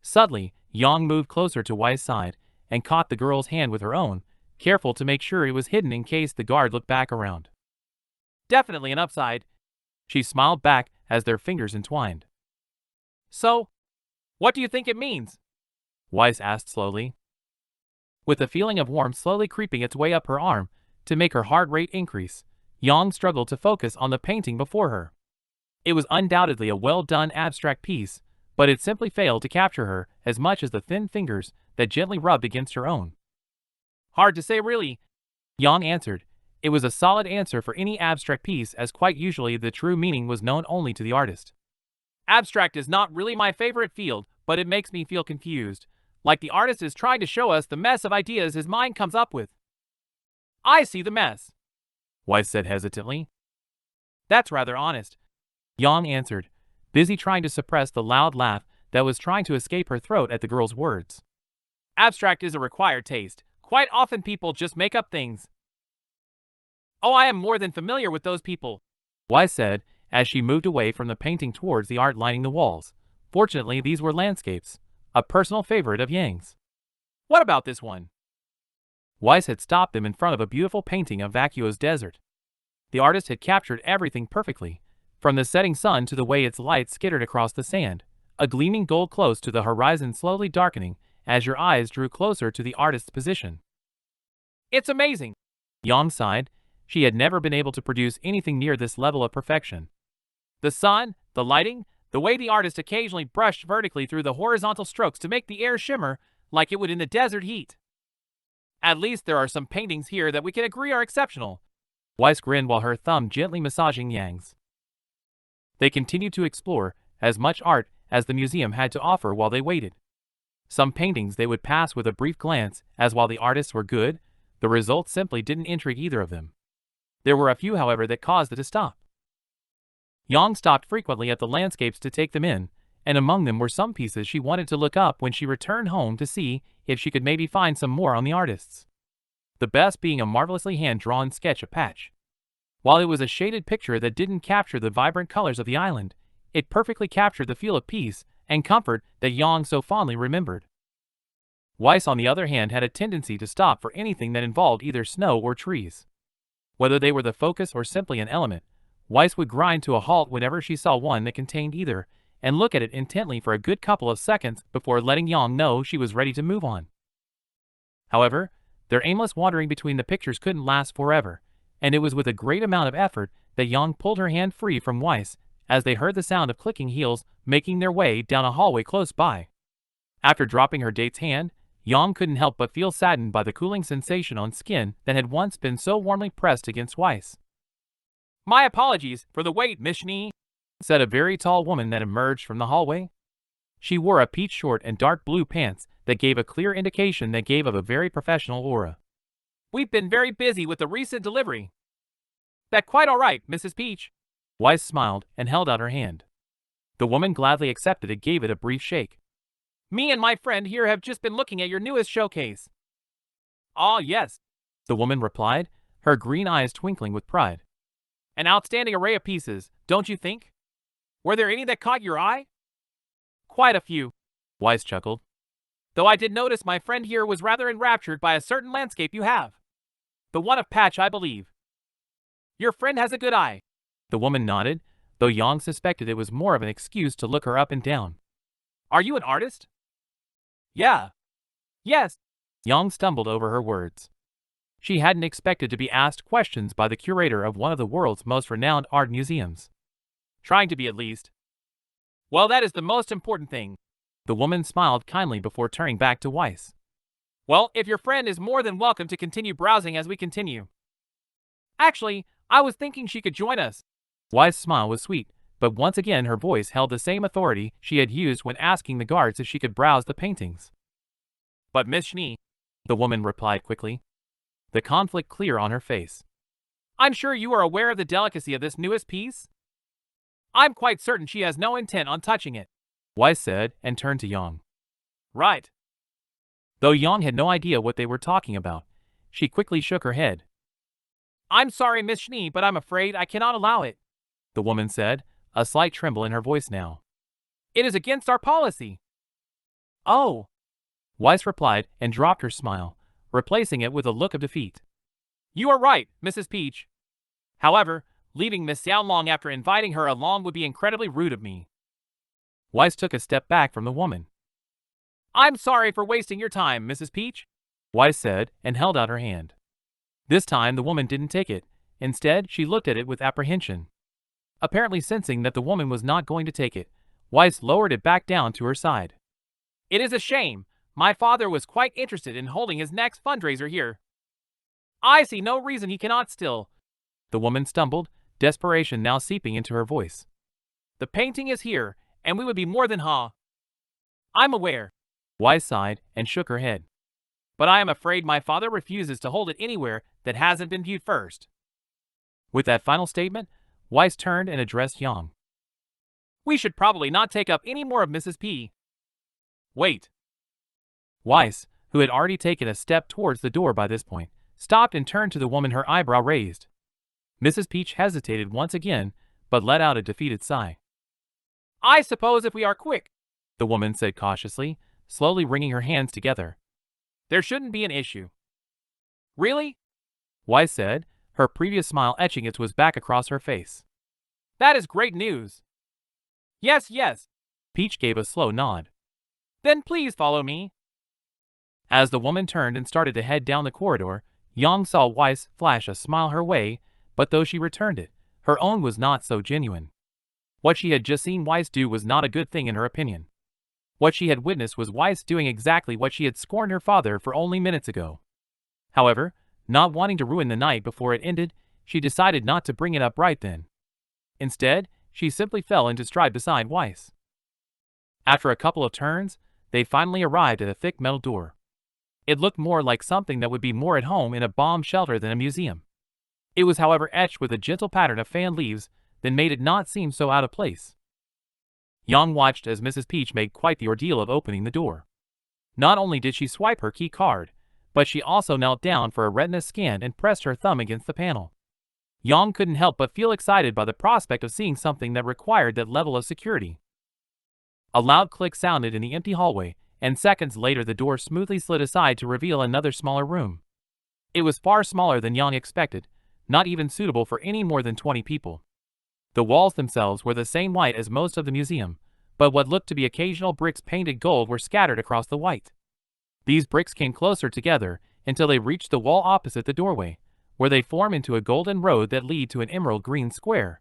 Suddenly, Yang moved closer to Weiss' side and caught the girl's hand with her own, careful to make sure it was hidden in case the guard looked back around. "Definitely an upside," she smiled back as their fingers entwined. "So, what do you think it means?" Weiss asked slowly. With a feeling of warmth slowly creeping its way up her arm to make her heart rate increase, Yang struggled to focus on the painting before her. It was undoubtedly a well-done abstract piece, but it simply failed to capture her as much as the thin fingers that gently rubbed against her own. "Hard to say really," Yang answered. It was a solid answer for any abstract piece, as quite usually the true meaning was known only to the artist. "Abstract is not really my favorite field, but it makes me feel confused, like the artist is trying to show us the mess of ideas his mind comes up with." "I see the mess," Weiss said hesitantly. "That's rather honest," Yang answered, busy trying to suppress the loud laugh that was trying to escape her throat at the girl's words. "Abstract is a required taste. Quite often people just make up things." "Oh, I am more than familiar with those people," Weiss said as she moved away from the painting towards the art lining the walls. Fortunately, these were landscapes, a personal favorite of Yang's. "What about this one?" Weiss had stopped them in front of a beautiful painting of Vacuo's desert. The artist had captured everything perfectly, from the setting sun to the way its light skittered across the sand, a gleaming gold close to the horizon slowly darkening as your eyes drew closer to the artist's position. "It's amazing," Yang sighed. She had never been able to produce anything near this level of perfection. The sun, the lighting, the way the artist occasionally brushed vertically through the horizontal strokes to make the air shimmer like it would in the desert heat. "At least there are some paintings here that we can agree are exceptional." Weiss grinned while her thumb gently massaging Yang's. They continued to explore as much art as the museum had to offer while they waited. Some paintings they would pass with a brief glance, as while the artists were good, the results simply didn't intrigue either of them. There were a few, however, that caused it to stop. Yang stopped frequently at the landscapes to take them in, and among them were some pieces she wanted to look up when she returned home to see if she could maybe find some more on the artists. the best being a marvelously hand-drawn sketch of Patch. While it was a shaded picture that didn't capture the vibrant colors of the island, it perfectly captured the feel of peace and comfort that Yang so fondly remembered. Weiss, on the other hand, had a tendency to stop for anything that involved either snow or trees. Whether they were the focus or simply an element, Weiss would grind to a halt whenever she saw one that contained either, and look at it intently for a good couple of seconds before letting Yang know she was ready to move on. However, their aimless wandering between the pictures couldn't last forever, and it was with a great amount of effort that Yang pulled her hand free from Weiss as they heard the sound of clicking heels making their way down a hallway close by. After dropping her date's hand, Yang couldn't help but feel saddened by the cooling sensation on skin that had once been so warmly pressed against Weiss. "My apologies for the wait, Miss Schnee," said a very tall woman that emerged from the hallway. She wore a peach short and dark blue pants that gave a clear indication that gave of a very professional aura. "We've been very busy with the recent delivery." "That quite all right, Mrs. Peach." Weiss smiled and held out her hand. The woman gladly accepted it, gave it a brief shake. "Me and my friend here have just been looking at your newest showcase." "Ah, yes," the woman replied, her green eyes twinkling with pride. "An outstanding array of pieces, don't you think? Were there any that caught your eye?" "Quite a few," Weiss chuckled. "Though I did notice my friend here was rather enraptured by a certain landscape you have. The one of Patch, I believe." "Your friend has a good eye." The woman nodded, though Yang suspected it was more of an excuse to look her up and down. "Are you an artist?" "Yeah." "Yes." Yang stumbled over her words. She hadn't expected to be asked questions by the curator of one of the world's most renowned art museums. "Trying to be, at least." "Well, that is the most important thing." The woman smiled kindly before turning back to Weiss. "Well, if your friend is more than welcome to continue browsing as we continue. Actually, I was thinking she could join us." Weiss' smile was sweet, but once again her voice held the same authority she had used when asking the guards if she could browse the paintings. "But Miss Schnee," the woman replied quickly, the conflict clear on her face. "I'm sure you are aware of the delicacy of this newest piece?" "I'm quite certain she has no intent on touching it," Weiss said and turned to Yang. "Right." Though Yang had no idea what they were talking about, she quickly shook her head. "I'm sorry, Miss Schnee, but I'm afraid I cannot allow it," the woman said, a slight tremble in her voice now. "It is against our policy." "Oh," Weiss replied and dropped her smile, replacing it with a look of defeat. "You are right, Mrs. Peach. However, leaving Miss Xiaolong after inviting her along would be incredibly rude of me." Weiss took a step back from the woman. "I'm sorry for wasting your time, Mrs. Peach," Weiss said and held out her hand. This time the woman didn't take it. Instead, she looked at it with apprehension. Apparently sensing that the woman was not going to take it, Weiss lowered it back down to her side. "It is a shame. My father was quite interested in holding his next fundraiser here. I see no reason he cannot still." The woman stumbled, desperation now seeping into her voice. "The painting is here, and we would be more than I'm aware." Weiss sighed and shook her head. "But I am afraid my father refuses to hold it anywhere that hasn't been viewed first." With that final statement, Weiss turned and addressed Yang. "We should probably not take up any more of Mrs. P." "Wait." Weiss, who had already taken a step towards the door by this point, stopped and turned to the woman, her eyebrow raised. Mrs. Peach hesitated once again, but let out a defeated sigh. "I suppose if we are quick," the woman said cautiously, slowly wringing her hands together, "there shouldn't be an issue." "Really?" Weiss said, her previous smile etching its way back across her face. "That is great news." "Yes, yes." Peach gave a slow nod. "Then please follow me." As the woman turned and started to head down the corridor, Yang saw Weiss flash a smile her way, but though she returned it, her own was not so genuine. What she had just seen Weiss do was not a good thing in her opinion. What she had witnessed was Weiss doing exactly what she had scorned her father for only minutes ago. However, not wanting to ruin the night before it ended, she decided not to bring it up right then. Instead, she simply fell into stride beside Weiss. After a couple of turns, they finally arrived at a thick metal door. It looked more like something that would be more at home in a bomb shelter than a museum. It was, however, etched with a gentle pattern of fan leaves that made it not seem so out of place. Yang watched as Mrs. Peach made quite the ordeal of opening the door. Not only did she swipe her key card, but she also knelt down for a retina scan and pressed her thumb against the panel. Yang couldn't help but feel excited by the prospect of seeing something that required that level of security. A loud click sounded in the empty hallway, and seconds later the door smoothly slid aside to reveal another smaller room. It was far smaller than Yang expected, not even suitable for any more than 20 people. The walls themselves were the same white as most of the museum, but what looked to be occasional bricks painted gold were scattered across the white. These bricks came closer together until they reached the wall opposite the doorway, where they form into a golden road that lead to an emerald green square.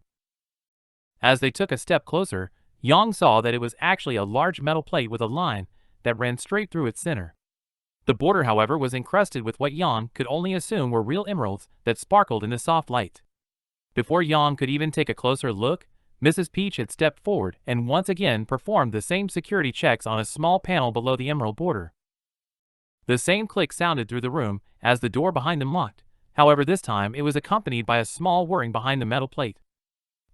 As they took a step closer, Yang saw that it was actually a large metal plate with a line that ran straight through its center. The border, however, was encrusted with what Yang could only assume were real emeralds that sparkled in the soft light. Before Yang could even take a closer look, Mrs. Peach had stepped forward and once again performed the same security checks on a small panel below the emerald border. The same click sounded through the room as the door behind them locked. However, this time it was accompanied by a small whirring behind the metal plate.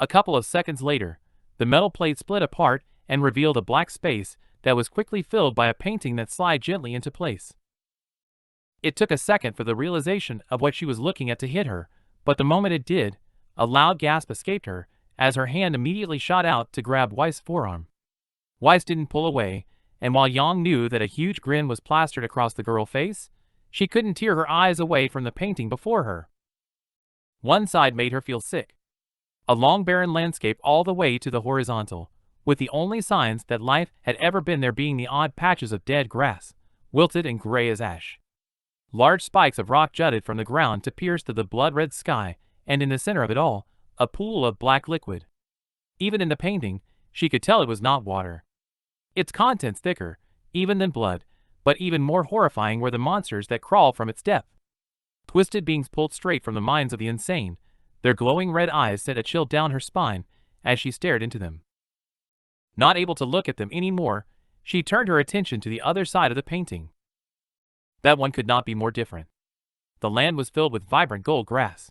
A couple of seconds later, the metal plate split apart and revealed a black space that was quickly filled by a painting that slid gently into place. It took a second for the realization of what she was looking at to hit her, but the moment it did, a loud gasp escaped her as her hand immediately shot out to grab Weiss's forearm. Weiss didn't pull away, and while Yang knew that a huge grin was plastered across the girl's face, she couldn't tear her eyes away from the painting before her. One side made her feel sick. A long barren landscape all the way to the horizontal, with the only signs that life had ever been there being the odd patches of dead grass, wilted and gray as ash. Large spikes of rock jutted from the ground to pierce to the blood-red sky, and in the center of it all, a pool of black liquid. Even in the painting, she could tell it was not water. Its contents thicker, even than blood, but even more horrifying were the monsters that crawled from its depth. Twisted beings pulled straight from the minds of the insane, their glowing red eyes sent a chill down her spine as she stared into them. Not able to look at them anymore, she turned her attention to the other side of the painting. That one could not be more different. The land was filled with vibrant gold grass.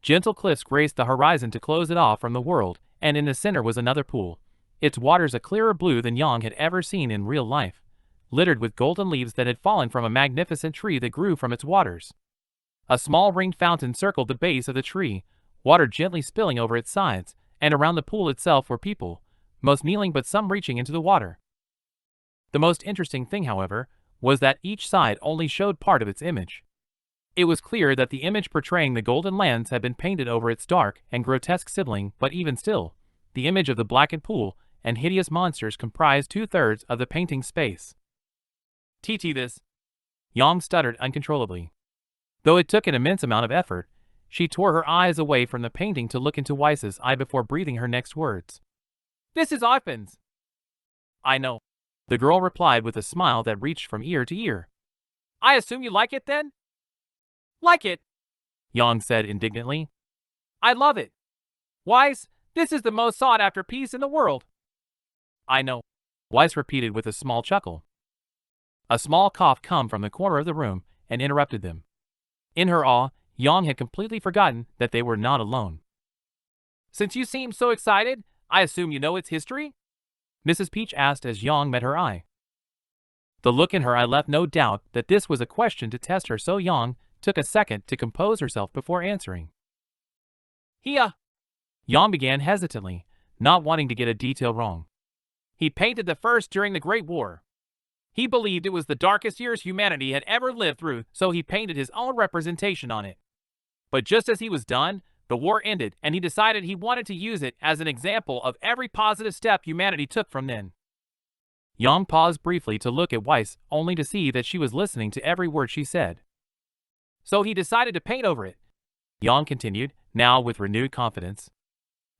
Gentle cliffs graced the horizon to close it off from the world, and in the center was another pool, its waters a clearer blue than Yang had ever seen in real life, littered with golden leaves that had fallen from a magnificent tree that grew from its waters. A small ringed fountain circled the base of the tree, water gently spilling over its sides, and around the pool itself were people, most kneeling but some reaching into the water. The most interesting thing, however, was that each side only showed part of its image. It was clear that the image portraying the golden lands had been painted over its dark and grotesque sibling, but even still, the image of the blackened pool and hideous monsters comprised 2/3 of the painting's space. "TT this," Yang stuttered uncontrollably. Though it took an immense amount of effort, she tore her eyes away from the painting to look into Weiss's eye before breathing her next words. "This is Oppens." "I know," the girl replied with a smile that reached from ear to ear. "I assume you like it then?" "Like it?" Yang said indignantly. "I love it. Weiss, this is the most sought-after piece in the world." "I know," Weiss repeated with a small chuckle. A small cough came from the corner of the room and interrupted them. In her awe, Yang had completely forgotten that they were not alone. "Since you seem so excited, I assume you know its history?" Mrs. Peach asked as Yang met her eye. The look in her eye left no doubt that this was a question to test her, so Yang took a second to compose herself before answering. Yang began hesitantly, not wanting to get a detail wrong. "He painted the first during the Great War. He believed it was the darkest years humanity had ever lived through, so he painted his own representation on it. But just as he was done, the war ended, and he decided he wanted to use it as an example of every positive step humanity took from then." Yang paused briefly to look at Weiss, only to see that she was listening to every word she said. "So he decided to paint over it," Yang continued, now with renewed confidence.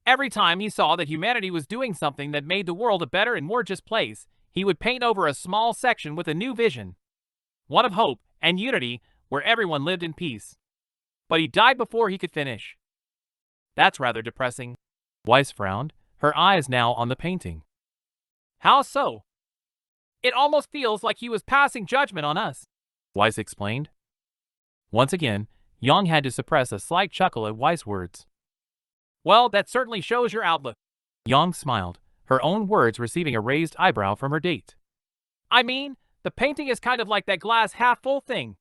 "Every time he saw that humanity was doing something that made the world a better and more just place, he would paint over a small section with a new vision. One of hope and unity where everyone lived in peace. But he died before he could finish." "That's rather depressing." Weiss frowned, her eyes now on the painting. "How so?" "It almost feels like he was passing judgment on us," Weiss explained. Once again, Yang had to suppress a slight chuckle at Weiss' words. "Well, that certainly shows your outlook." Yang smiled, her own words receiving a raised eyebrow from her date. "I mean, the painting is kind of like that glass half full thing.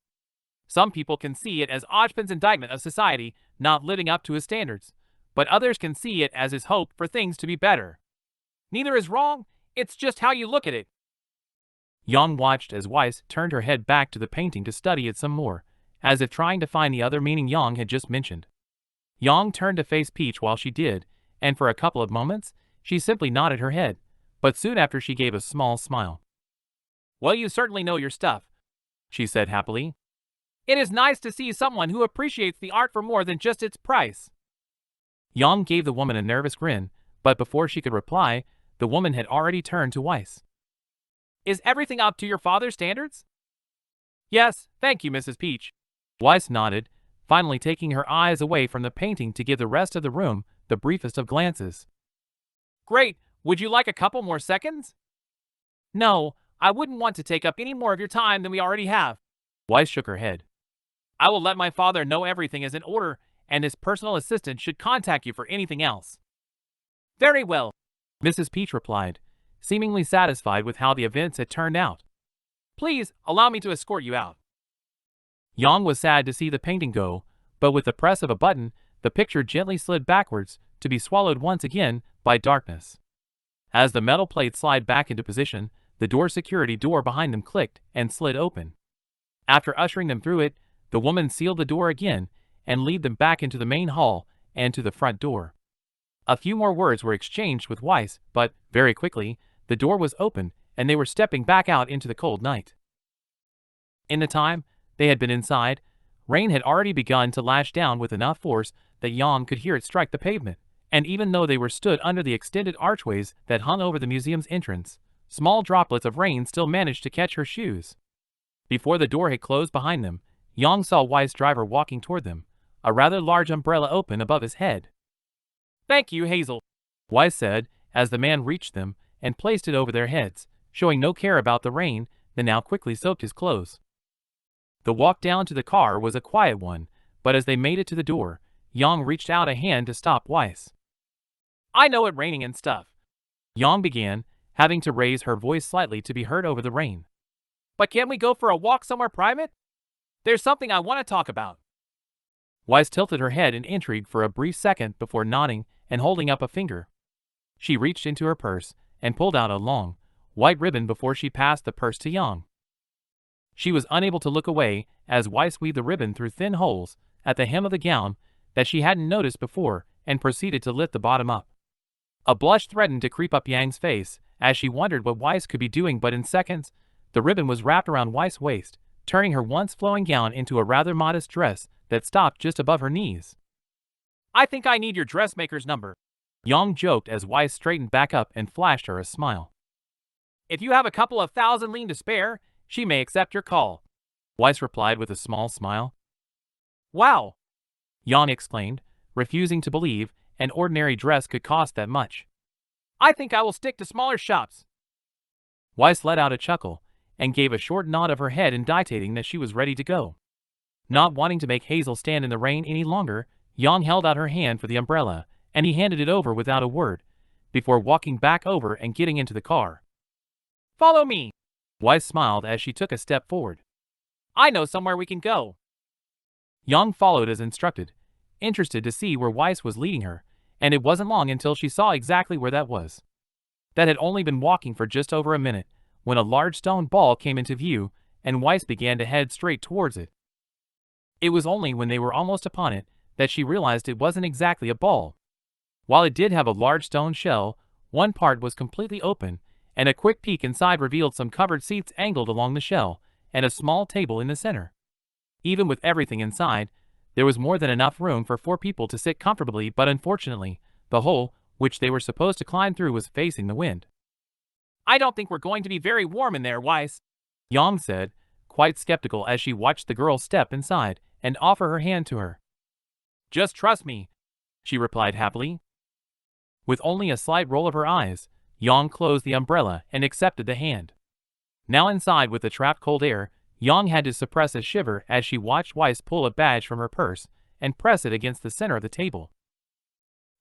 Some people can see it as Ojpin's indictment of society not living up to his standards, but others can see it as his hope for things to be better. Neither is wrong, it's just how you look at it. Yang watched as Weiss turned her head back to the painting to study it some more, as if trying to find the other meaning Yang had just mentioned. Yang turned to face Peach while she did, and for a couple of moments, she simply nodded her head, but soon after she gave a small smile. "Well, you certainly know your stuff," she said happily. "It is nice to see someone who appreciates the art for more than just its price." Yang gave the woman a nervous grin, but before she could reply, the woman had already turned to Weiss. "Is everything up to your father's standards?" "Yes, thank you, Mrs. Peach." Weiss nodded, finally taking her eyes away from the painting to give the rest of the room the briefest of glances. "Great, would you like a couple more seconds?" "No, I wouldn't want to take up any more of your time than we already have." Weiss shook her head. "I will let my father know everything is in order, and his personal assistant should contact you for anything else." "Very well," Mrs. Peach replied, seemingly satisfied with how the events had turned out. "Please allow me to escort you out." Yang was sad to see the painting go, but with the press of a button, the picture gently slid backwards to be swallowed once again by darkness. As the metal plates slid back into position, the security door behind them clicked and slid open. After ushering them through it, the woman sealed the door again and led them back into the main hall and to the front door. A few more words were exchanged with Weiss, but, very quickly, the door was open and they were stepping back out into the cold night. In the time they had been inside, rain had already begun to lash down with enough force that Yang could hear it strike the pavement, and even though they were stood under the extended archways that hung over the museum's entrance, small droplets of rain still managed to catch her shoes. Before the door had closed behind them, Yang saw Weiss' driver walking toward them, a rather large umbrella open above his head. "Thank you, Hazel," Weiss said as the man reached them and placed it over their heads, showing no care about the rain that now quickly soaked his clothes. The walk down to the car was a quiet one, but as they made it to the door, Yang reached out a hand to stop Weiss. "I know it's raining and stuff," Yang began, having to raise her voice slightly to be heard over the rain. "But can't we go for a walk somewhere private? There's something I want to talk about." Weiss tilted her head in intrigue for a brief second before nodding and holding up a finger. She reached into her purse and pulled out a long, white ribbon before she passed the purse to Yang. She was unable to look away as Weiss weaved the ribbon through thin holes at the hem of the gown that she hadn't noticed before and proceeded to lift the bottom up. A blush threatened to creep up Yang's face as she wondered what Weiss could be doing, but in seconds, the ribbon was wrapped around Weiss' waist, turning her once flowing gown into a rather modest dress that stopped just above her knees. "I think I need your dressmaker's number," Yang joked as Weiss straightened back up and flashed her a smile. "If you have a couple of thousand lien to spare, she may accept your call," Weiss replied with a small smile. "Wow!" Yang exclaimed, refusing to believe an ordinary dress could cost that much. "I think I will stick to smaller shops." Weiss let out a chuckle and gave a short nod of her head indicating that she was ready to go. Not wanting to make Hazel stand in the rain any longer, Yang held out her hand for the umbrella, and he handed it over without a word, before walking back over and getting into the car. "Follow me," Weiss smiled as she took a step forward. "I know somewhere we can go." Yang followed as instructed, interested to see where Weiss was leading her, and it wasn't long until she saw exactly where that was. That had only been walking for just over a minute, when a large stone ball came into view, and Weiss began to head straight towards it. It was only when they were almost upon it that she realized it wasn't exactly a ball. While it did have a large stone shell, one part was completely open, and a quick peek inside revealed some covered seats angled along the shell, and a small table in the center. Even with everything inside, there was more than enough room for 4 people to sit comfortably, but unfortunately, the hole, which they were supposed to climb through, was facing the wind. "I don't think we're going to be very warm in there, Weiss," Yang said, quite skeptical as she watched the girl step inside and offer her hand to her. "Just trust me," she replied happily. With only a slight roll of her eyes, Yang closed the umbrella and accepted the hand. Now inside with the trapped cold air, Yang had to suppress a shiver as she watched Weiss pull a badge from her purse and press it against the center of the table.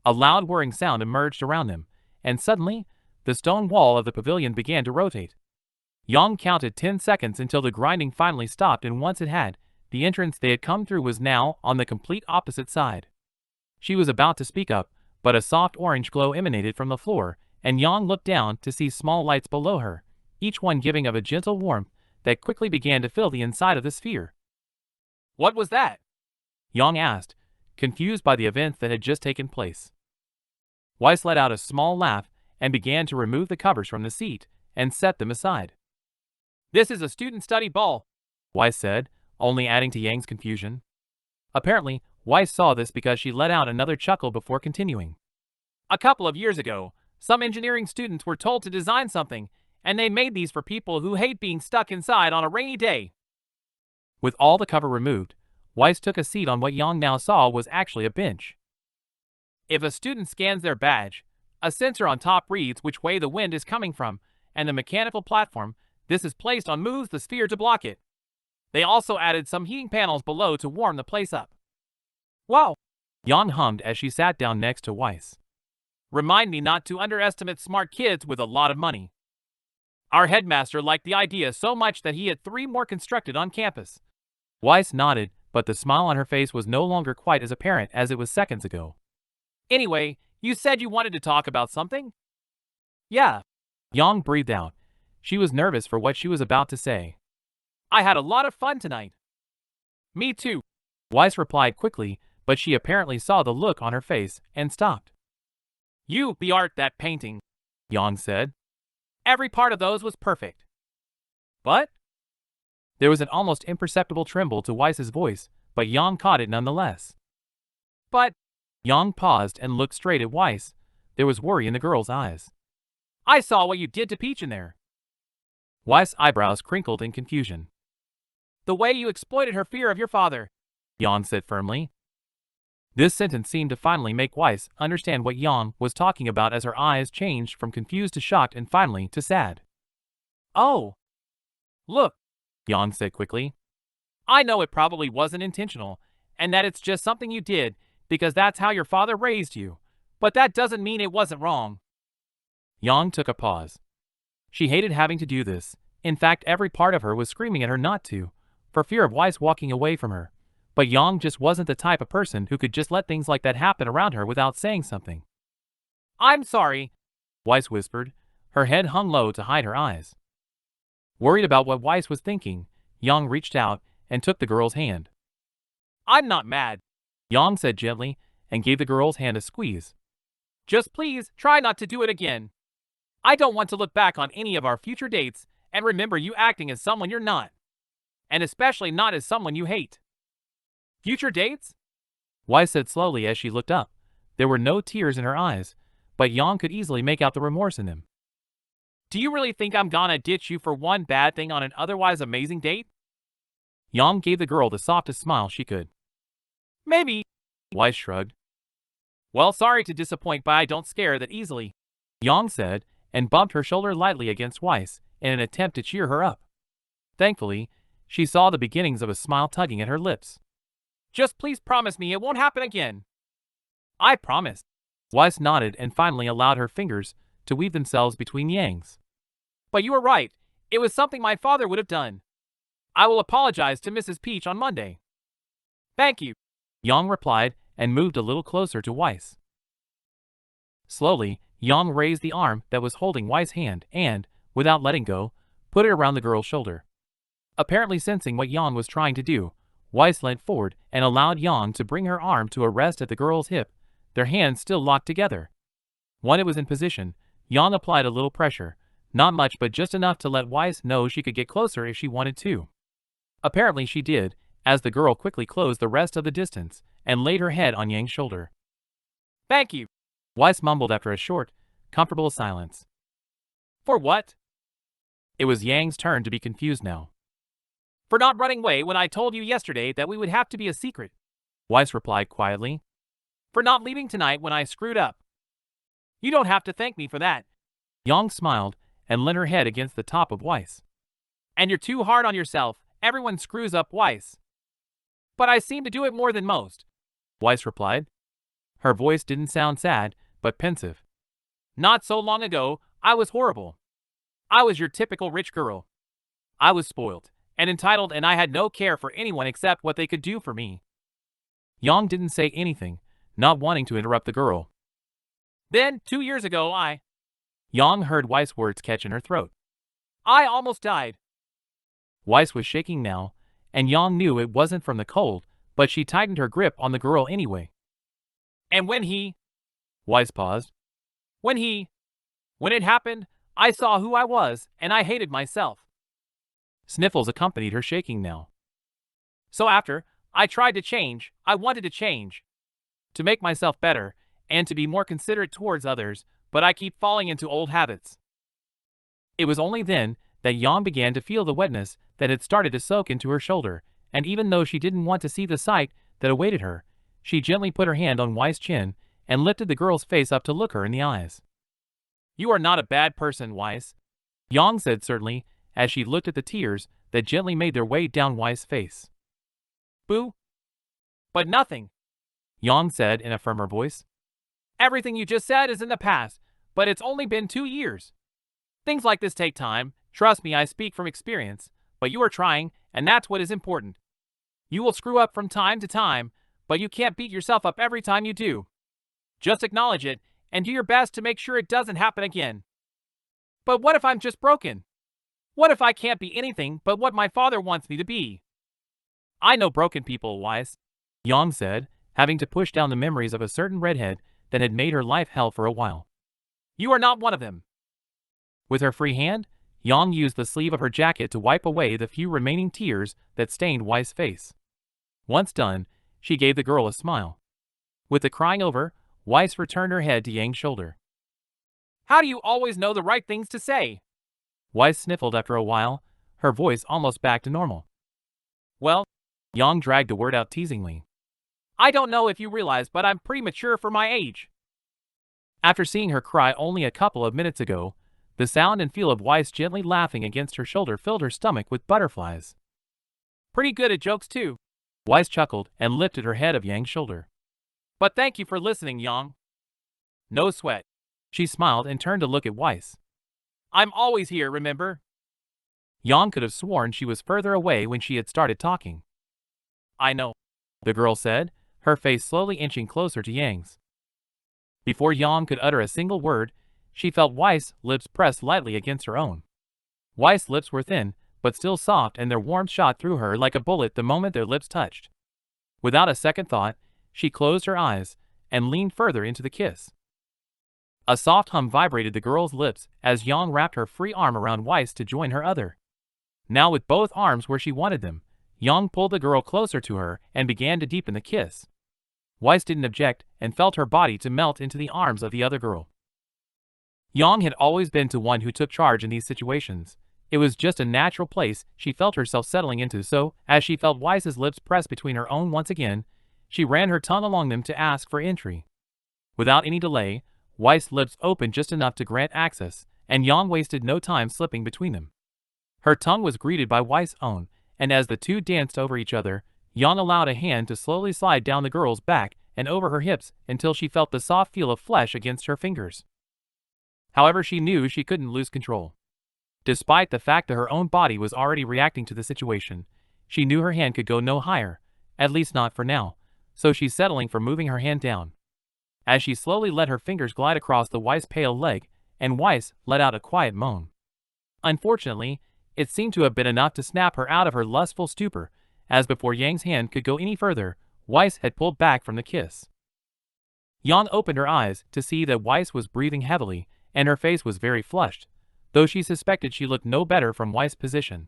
A loud whirring sound emerged around them, and suddenly, the stone wall of the pavilion began to rotate. Yang counted 10 seconds until the grinding finally stopped, and once it had, The entrance they had come through was now on the complete opposite side. She was about to speak up, but a soft orange glow emanated from the floor, and Yang looked down to see small lights below her, each one giving of a gentle warmth that quickly began to fill the inside of the sphere. "What was that?" Yang asked, confused by the events that had just taken place. Weiss let out a small laugh and began to remove the covers from the seat and set them aside. "This is a student study ball," Weiss said, only adding to Yang's confusion. Apparently, Weiss saw this because she let out another chuckle before continuing. "A couple of years ago, some engineering students were told to design something, and they made these for people who hate being stuck inside on a rainy day." With all the cover removed, Weiss took a seat on what Yang now saw was actually a bench. "If a student scans their badge, a sensor on top reads which way the wind is coming from, and the mechanical platform this is placed on moves the sphere to block it. They also added some heating panels below to warm the place up." "Wow," Yang hummed as she sat down next to Weiss. "Remind me not to underestimate smart kids with a lot of money. Our headmaster liked the idea so much that he had 3 more constructed on campus." Weiss nodded, but the smile on her face was no longer quite as apparent as it was seconds ago. "Anyway, you said you wanted to talk about something?" "Yeah," Yang breathed out. She was nervous for what she was about to say. "I had a lot of fun tonight." "Me too," Weiss replied quickly, but she apparently saw the look on her face and stopped. The art, that painting," Yang said. "Every part of those was perfect." "But?" There was an almost imperceptible tremble to Weiss's voice, but Yang caught it nonetheless. "But," Yang paused and looked straight at Weiss. There was worry in the girl's eyes. "I saw what you did to Peach in there." Weiss' eyebrows crinkled in confusion. "The way you exploited her fear of your father," Yang said firmly. This sentence seemed to finally make Weiss understand what Yang was talking about as her eyes changed from confused to shocked and finally to sad. "Oh. Look," Yang said quickly. "I know it probably wasn't intentional, and that it's just something you did because that's how your father raised you, but that doesn't mean it wasn't wrong." Yang took a pause. She hated having to do this. In fact, every part of her was screaming at her not to, for fear of Weiss walking away from her. But Yang just wasn't the type of person who could just let things like that happen around her without saying something. "I'm sorry," Weiss whispered. Her head hung low to hide her eyes. Worried about what Weiss was thinking, Yang reached out and took the girl's hand. "I'm not mad," Yang said gently and gave the girl's hand a squeeze. "Just please try not to do it again. I don't want to look back on any of our future dates and remember you acting as someone you're not. And especially not as someone you hate." "Future dates?" Weiss said slowly as she looked up. There were no tears in her eyes, but Yang could easily make out the remorse in them. "Do you really think I'm gonna ditch you for one bad thing on an otherwise amazing date?" Yang gave the girl the softest smile she could. "Maybe," Weiss shrugged. "Well, sorry to disappoint, but I don't scare that easily," Yang said, and bumped her shoulder lightly against Weiss in an attempt to cheer her up. Thankfully, she saw the beginnings of a smile tugging at her lips. "Just please promise me it won't happen again." "I promise." Weiss nodded and finally allowed her fingers to weave themselves between Yang's. "But you were right. It was something my father would have done. I will apologize to Mrs. Peach on Monday." "Thank you," Yang replied and moved a little closer to Weiss. Slowly, Yang raised the arm that was holding Weiss' hand and, without letting go, put it around the girl's shoulder. Apparently sensing what Yang was trying to do, Weiss leant forward and allowed Yang to bring her arm to a rest at the girl's hip, their hands still locked together. When it was in position, Yang applied a little pressure, not much but just enough to let Weiss know she could get closer if she wanted to. Apparently she did, as the girl quickly closed the rest of the distance and laid her head on Yang's shoulder. "Thank you," Weiss mumbled after a short, comfortable silence. "For what?" It was Yang's turn to be confused now. "For not running away when I told you yesterday that we would have to be a secret," Weiss replied quietly. "For not leaving tonight when I screwed up." "You don't have to thank me for that." Yang smiled and leaned her head against the top of Weiss. "And you're too hard on yourself. Everyone screws up, Weiss." "But I seem to do it more than most," Weiss replied. Her voice didn't sound sad, but pensive. "Not so long ago, I was horrible. I was your typical rich girl. I was spoiled, and entitled, and I had no care for anyone except what they could do for me. Yang didn't say anything, not wanting to interrupt the girl. Then, 2 years ago, Yang heard Weiss' words catch in her throat. I almost died. Weiss was shaking now, and Yang knew it wasn't from the cold, but she tightened her grip on the girl anyway. And when Weiss paused. When it happened, I saw who I was, and I hated myself. Sniffles accompanied her shaking now. So after, I tried to change. I wanted to change. To make myself better, and to be more considerate towards others, but I keep falling into old habits. It was only then that Yang began to feel the wetness that had started to soak into her shoulder, and even though she didn't want to see the sight that awaited her, she gently put her hand on Weiss' chin and lifted the girl's face up to look her in the eyes. You are not a bad person, Weiss, Yang said certainly, as she looked at the tears that gently made their way down Weiss' face. Boo. But nothing, Yang said in a firmer voice. Everything you just said is in the past, but it's only been 2 years. Things like this take time. Trust me, I speak from experience, but you are trying, and that's what is important. You will screw up from time to time, but you can't beat yourself up every time you do. Just acknowledge it, and do your best to make sure it doesn't happen again. But what if I'm just broken? What if I can't be anything but what my father wants me to be? I know broken people, Weiss, Yang said, having to push down the memories of a certain redhead that had made her life hell for a while. You are not one of them. With her free hand, Yang used the sleeve of her jacket to wipe away the few remaining tears that stained Weiss' face. Once done, she gave the girl a smile. With the crying over, Weiss returned her head to Yang's shoulder. How do you always know the right things to say? Weiss sniffled after a while, her voice almost back to normal. Well, Yang dragged the word out teasingly. I don't know if you realize, but I'm pretty mature for my age. After seeing her cry only a couple of minutes ago, the sound and feel of Weiss gently laughing against her shoulder filled her stomach with butterflies. Pretty good at jokes too, Weiss chuckled and lifted her head of Yang's shoulder. But thank you for listening, Yang. No sweat. She smiled and turned to look at Weiss. I'm always here, remember? Yang could have sworn she was further away when she had started talking. I know, the girl said, her face slowly inching closer to Yang's. Before Yang could utter a single word, she felt Weiss' lips pressed lightly against her own. Weiss' lips were thin, but still soft, and their warmth shot through her like a bullet the moment their lips touched. Without a second thought, she closed her eyes and leaned further into the kiss. A soft hum vibrated the girl's lips as Yang wrapped her free arm around Weiss to join her other. Now with both arms where she wanted them, Yang pulled the girl closer to her and began to deepen the kiss. Weiss didn't object and felt her body to melt into the arms of the other girl. Yang had always been the one who took charge in these situations. It was just a natural place she felt herself settling into, so, as she felt Weiss's lips press between her own once again, she ran her tongue along them to ask for entry. Without any delay, Weiss's lips opened just enough to grant access, and Yang wasted no time slipping between them. Her tongue was greeted by Weiss's own, and as the two danced over each other, Yang allowed a hand to slowly slide down the girl's back and over her hips until she felt the soft feel of flesh against her fingers. However, she knew she couldn't lose control. Despite the fact that her own body was already reacting to the situation, she knew her hand could go no higher, at least not for now, so she's settling for moving her hand down. As she slowly let her fingers glide across the Weiss' pale leg, and Weiss let out a quiet moan. Unfortunately, it seemed to have been enough to snap her out of her lustful stupor, as before Yang's hand could go any further, Weiss had pulled back from the kiss. Yang opened her eyes to see that Weiss was breathing heavily, and her face was very flushed, though she suspected she looked no better from Weiss' position.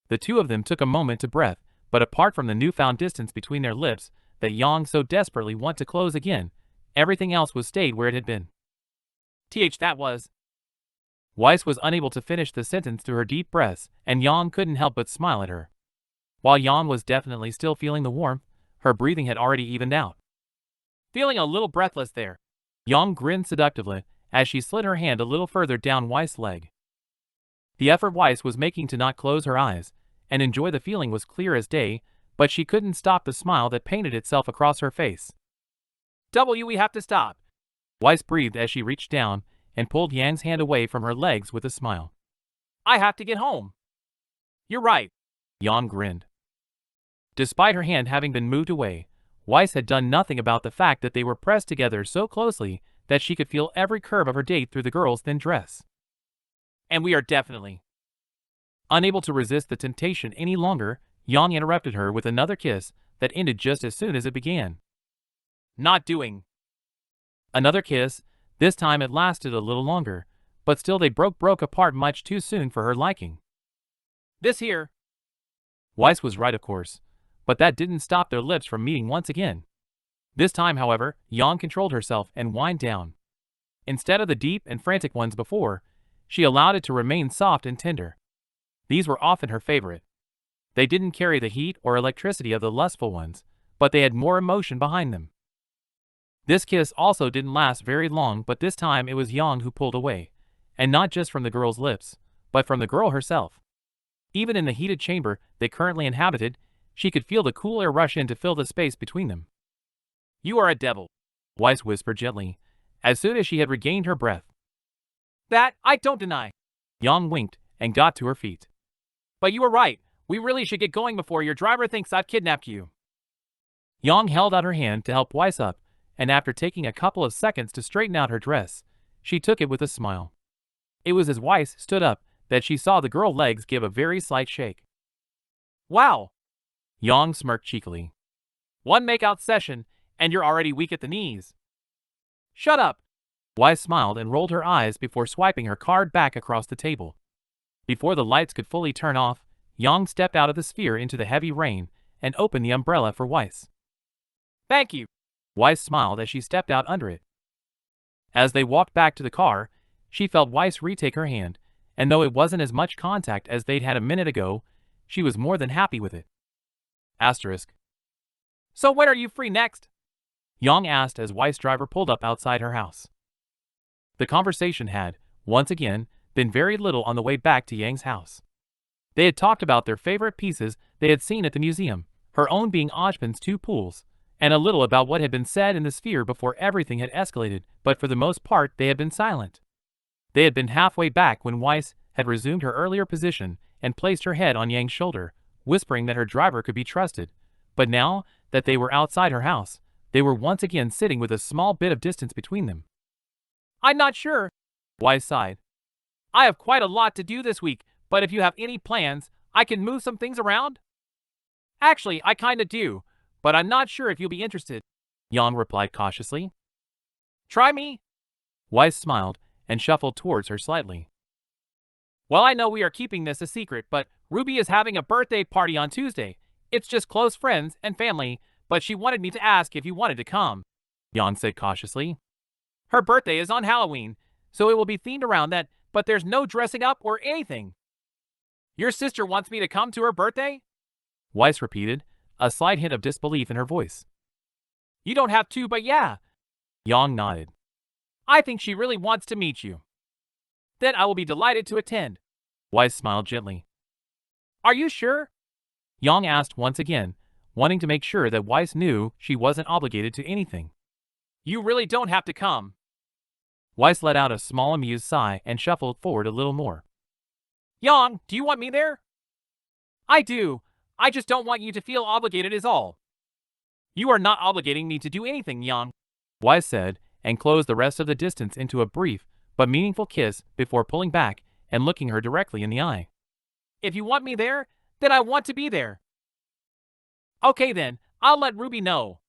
The two of them took a moment to breath, but apart from the newfound distance between their lips that Yang so desperately wanted to close again, everything else was stayed where it had been. That was. Weiss was unable to finish the sentence through her deep breaths, and Yang couldn't help but smile at her. While Yang was definitely still feeling the warmth, her breathing had already evened out. Feeling a little breathless there, Yang grinned seductively as she slid her hand a little further down Weiss' leg. The effort Weiss was making to not close her eyes and enjoy the feeling was clear as day, but she couldn't stop the smile that painted itself across her face. We have to stop, Weiss breathed as she reached down and pulled Yang's hand away from her legs with a smile. I have to get home. You're right. Yang grinned. Despite her hand having been moved away, Weiss had done nothing about the fact that they were pressed together so closely that she could feel every curve of her date through the girl's thin dress. And we are definitely. Unable to resist the temptation any longer, Yang interrupted her with another kiss that ended just as soon as it began. Not doing. Another kiss. This time it lasted a little longer, but still they broke apart much too soon for her liking. This here. Weiss was right, of course, but that didn't stop their lips from meeting once again. This time, however, Yang controlled herself and whined down. Instead of the deep and frantic ones before, she allowed it to remain soft and tender. These were often her favorite. They didn't carry the heat or electricity of the lustful ones, but they had more emotion behind them. This kiss also didn't last very long, but this time it was Yang who pulled away, and not just from the girl's lips, but from the girl herself. Even in the heated chamber they currently inhabited, she could feel the cool air rush in to fill the space between them. You are a devil, Weiss whispered gently, as soon as she had regained her breath. That I don't deny. Yang winked and got to her feet. But you were right, we really should get going before your driver thinks I've kidnapped you. Yang held out her hand to help Weiss up, and after taking a couple of seconds to straighten out her dress, she took it with a smile. It was as Weiss stood up that she saw the girl's legs give a very slight shake. Wow! Yang smirked cheekily. One makeout session, and you're already weak at the knees. Shut up! Weiss smiled and rolled her eyes before swiping her card back across the table. Before the lights could fully turn off, Yang stepped out of the sphere into the heavy rain and opened the umbrella for Weiss. Thank you! Weiss smiled as she stepped out under it. As they walked back to the car, she felt Weiss retake her hand, and though it wasn't as much contact as they'd had a minute ago, she was more than happy with it. Asterisk. So when are you free next? Yang asked as Weiss' driver pulled up outside her house. The conversation had, once again, been very little on the way back to Yang's house. They had talked about their favorite pieces they had seen at the museum, her own being Ojban's 2 pools, and a little about what had been said in the sphere before everything had escalated, but for the most part they had been silent. They had been halfway back when Weiss had resumed her earlier position and placed her head on Yang's shoulder, whispering that her driver could be trusted, but now that they were outside her house, they were once again sitting with a small bit of distance between them. I'm not sure, Weiss sighed. I have quite a lot to do this week, but if you have any plans, I can move some things around. Actually, I kinda do, but I'm not sure if you'll be interested, Yang replied cautiously. Try me. Weiss smiled and shuffled towards her slightly. Well, I know we are keeping this a secret, but Ruby is having a birthday party on Tuesday. It's just close friends and family, but she wanted me to ask if you wanted to come, Yang said cautiously. Her birthday is on Halloween, so it will be themed around that, but there's no dressing up or anything. Your sister wants me to come to her birthday? Weiss repeated, a slight hint of disbelief in her voice. You don't have to, but yeah. Yang nodded. I think she really wants to meet you. Then I will be delighted to attend. Weiss smiled gently. Are you sure? Yang asked once again, wanting to make sure that Weiss knew she wasn't obligated to anything. You really don't have to come. Weiss let out a small amused sigh and shuffled forward a little more. Yang, do you want me there? I do. I just don't want you to feel obligated is all. You are not obligating me to do anything, Yang, Weiss said, and closed the rest of the distance into a brief but meaningful kiss before pulling back and looking her directly in the eye. If you want me there, then I want to be there. Okay then, I'll let Ruby know.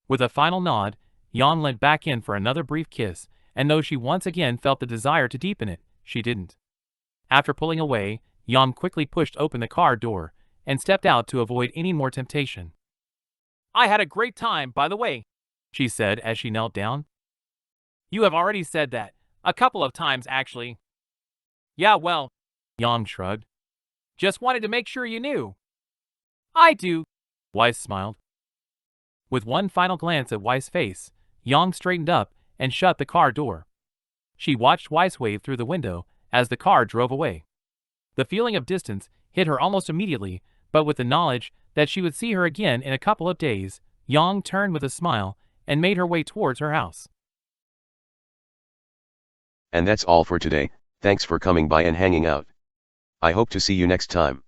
With a final nod, Yang leant back in for another brief kiss, and though she once again felt the desire to deepen it, she didn't. After pulling away, Yang quickly pushed open the car door and stepped out to avoid any more temptation. I had a great time, by the way, she said as she knelt down. You have already said that, a couple of times actually. Yeah, well, Yang shrugged. Just wanted to make sure you knew. I do, Weiss smiled. With one final glance at Weiss' face, Yang straightened up and shut the car door. She watched Weiss wave through the window as the car drove away. The feeling of distance hit her almost immediately, but with the knowledge that she would see her again in a couple of days, Yang turned with a smile and made her way towards her house. And that's all for today. Thanks for coming by and hanging out. I hope to see you next time.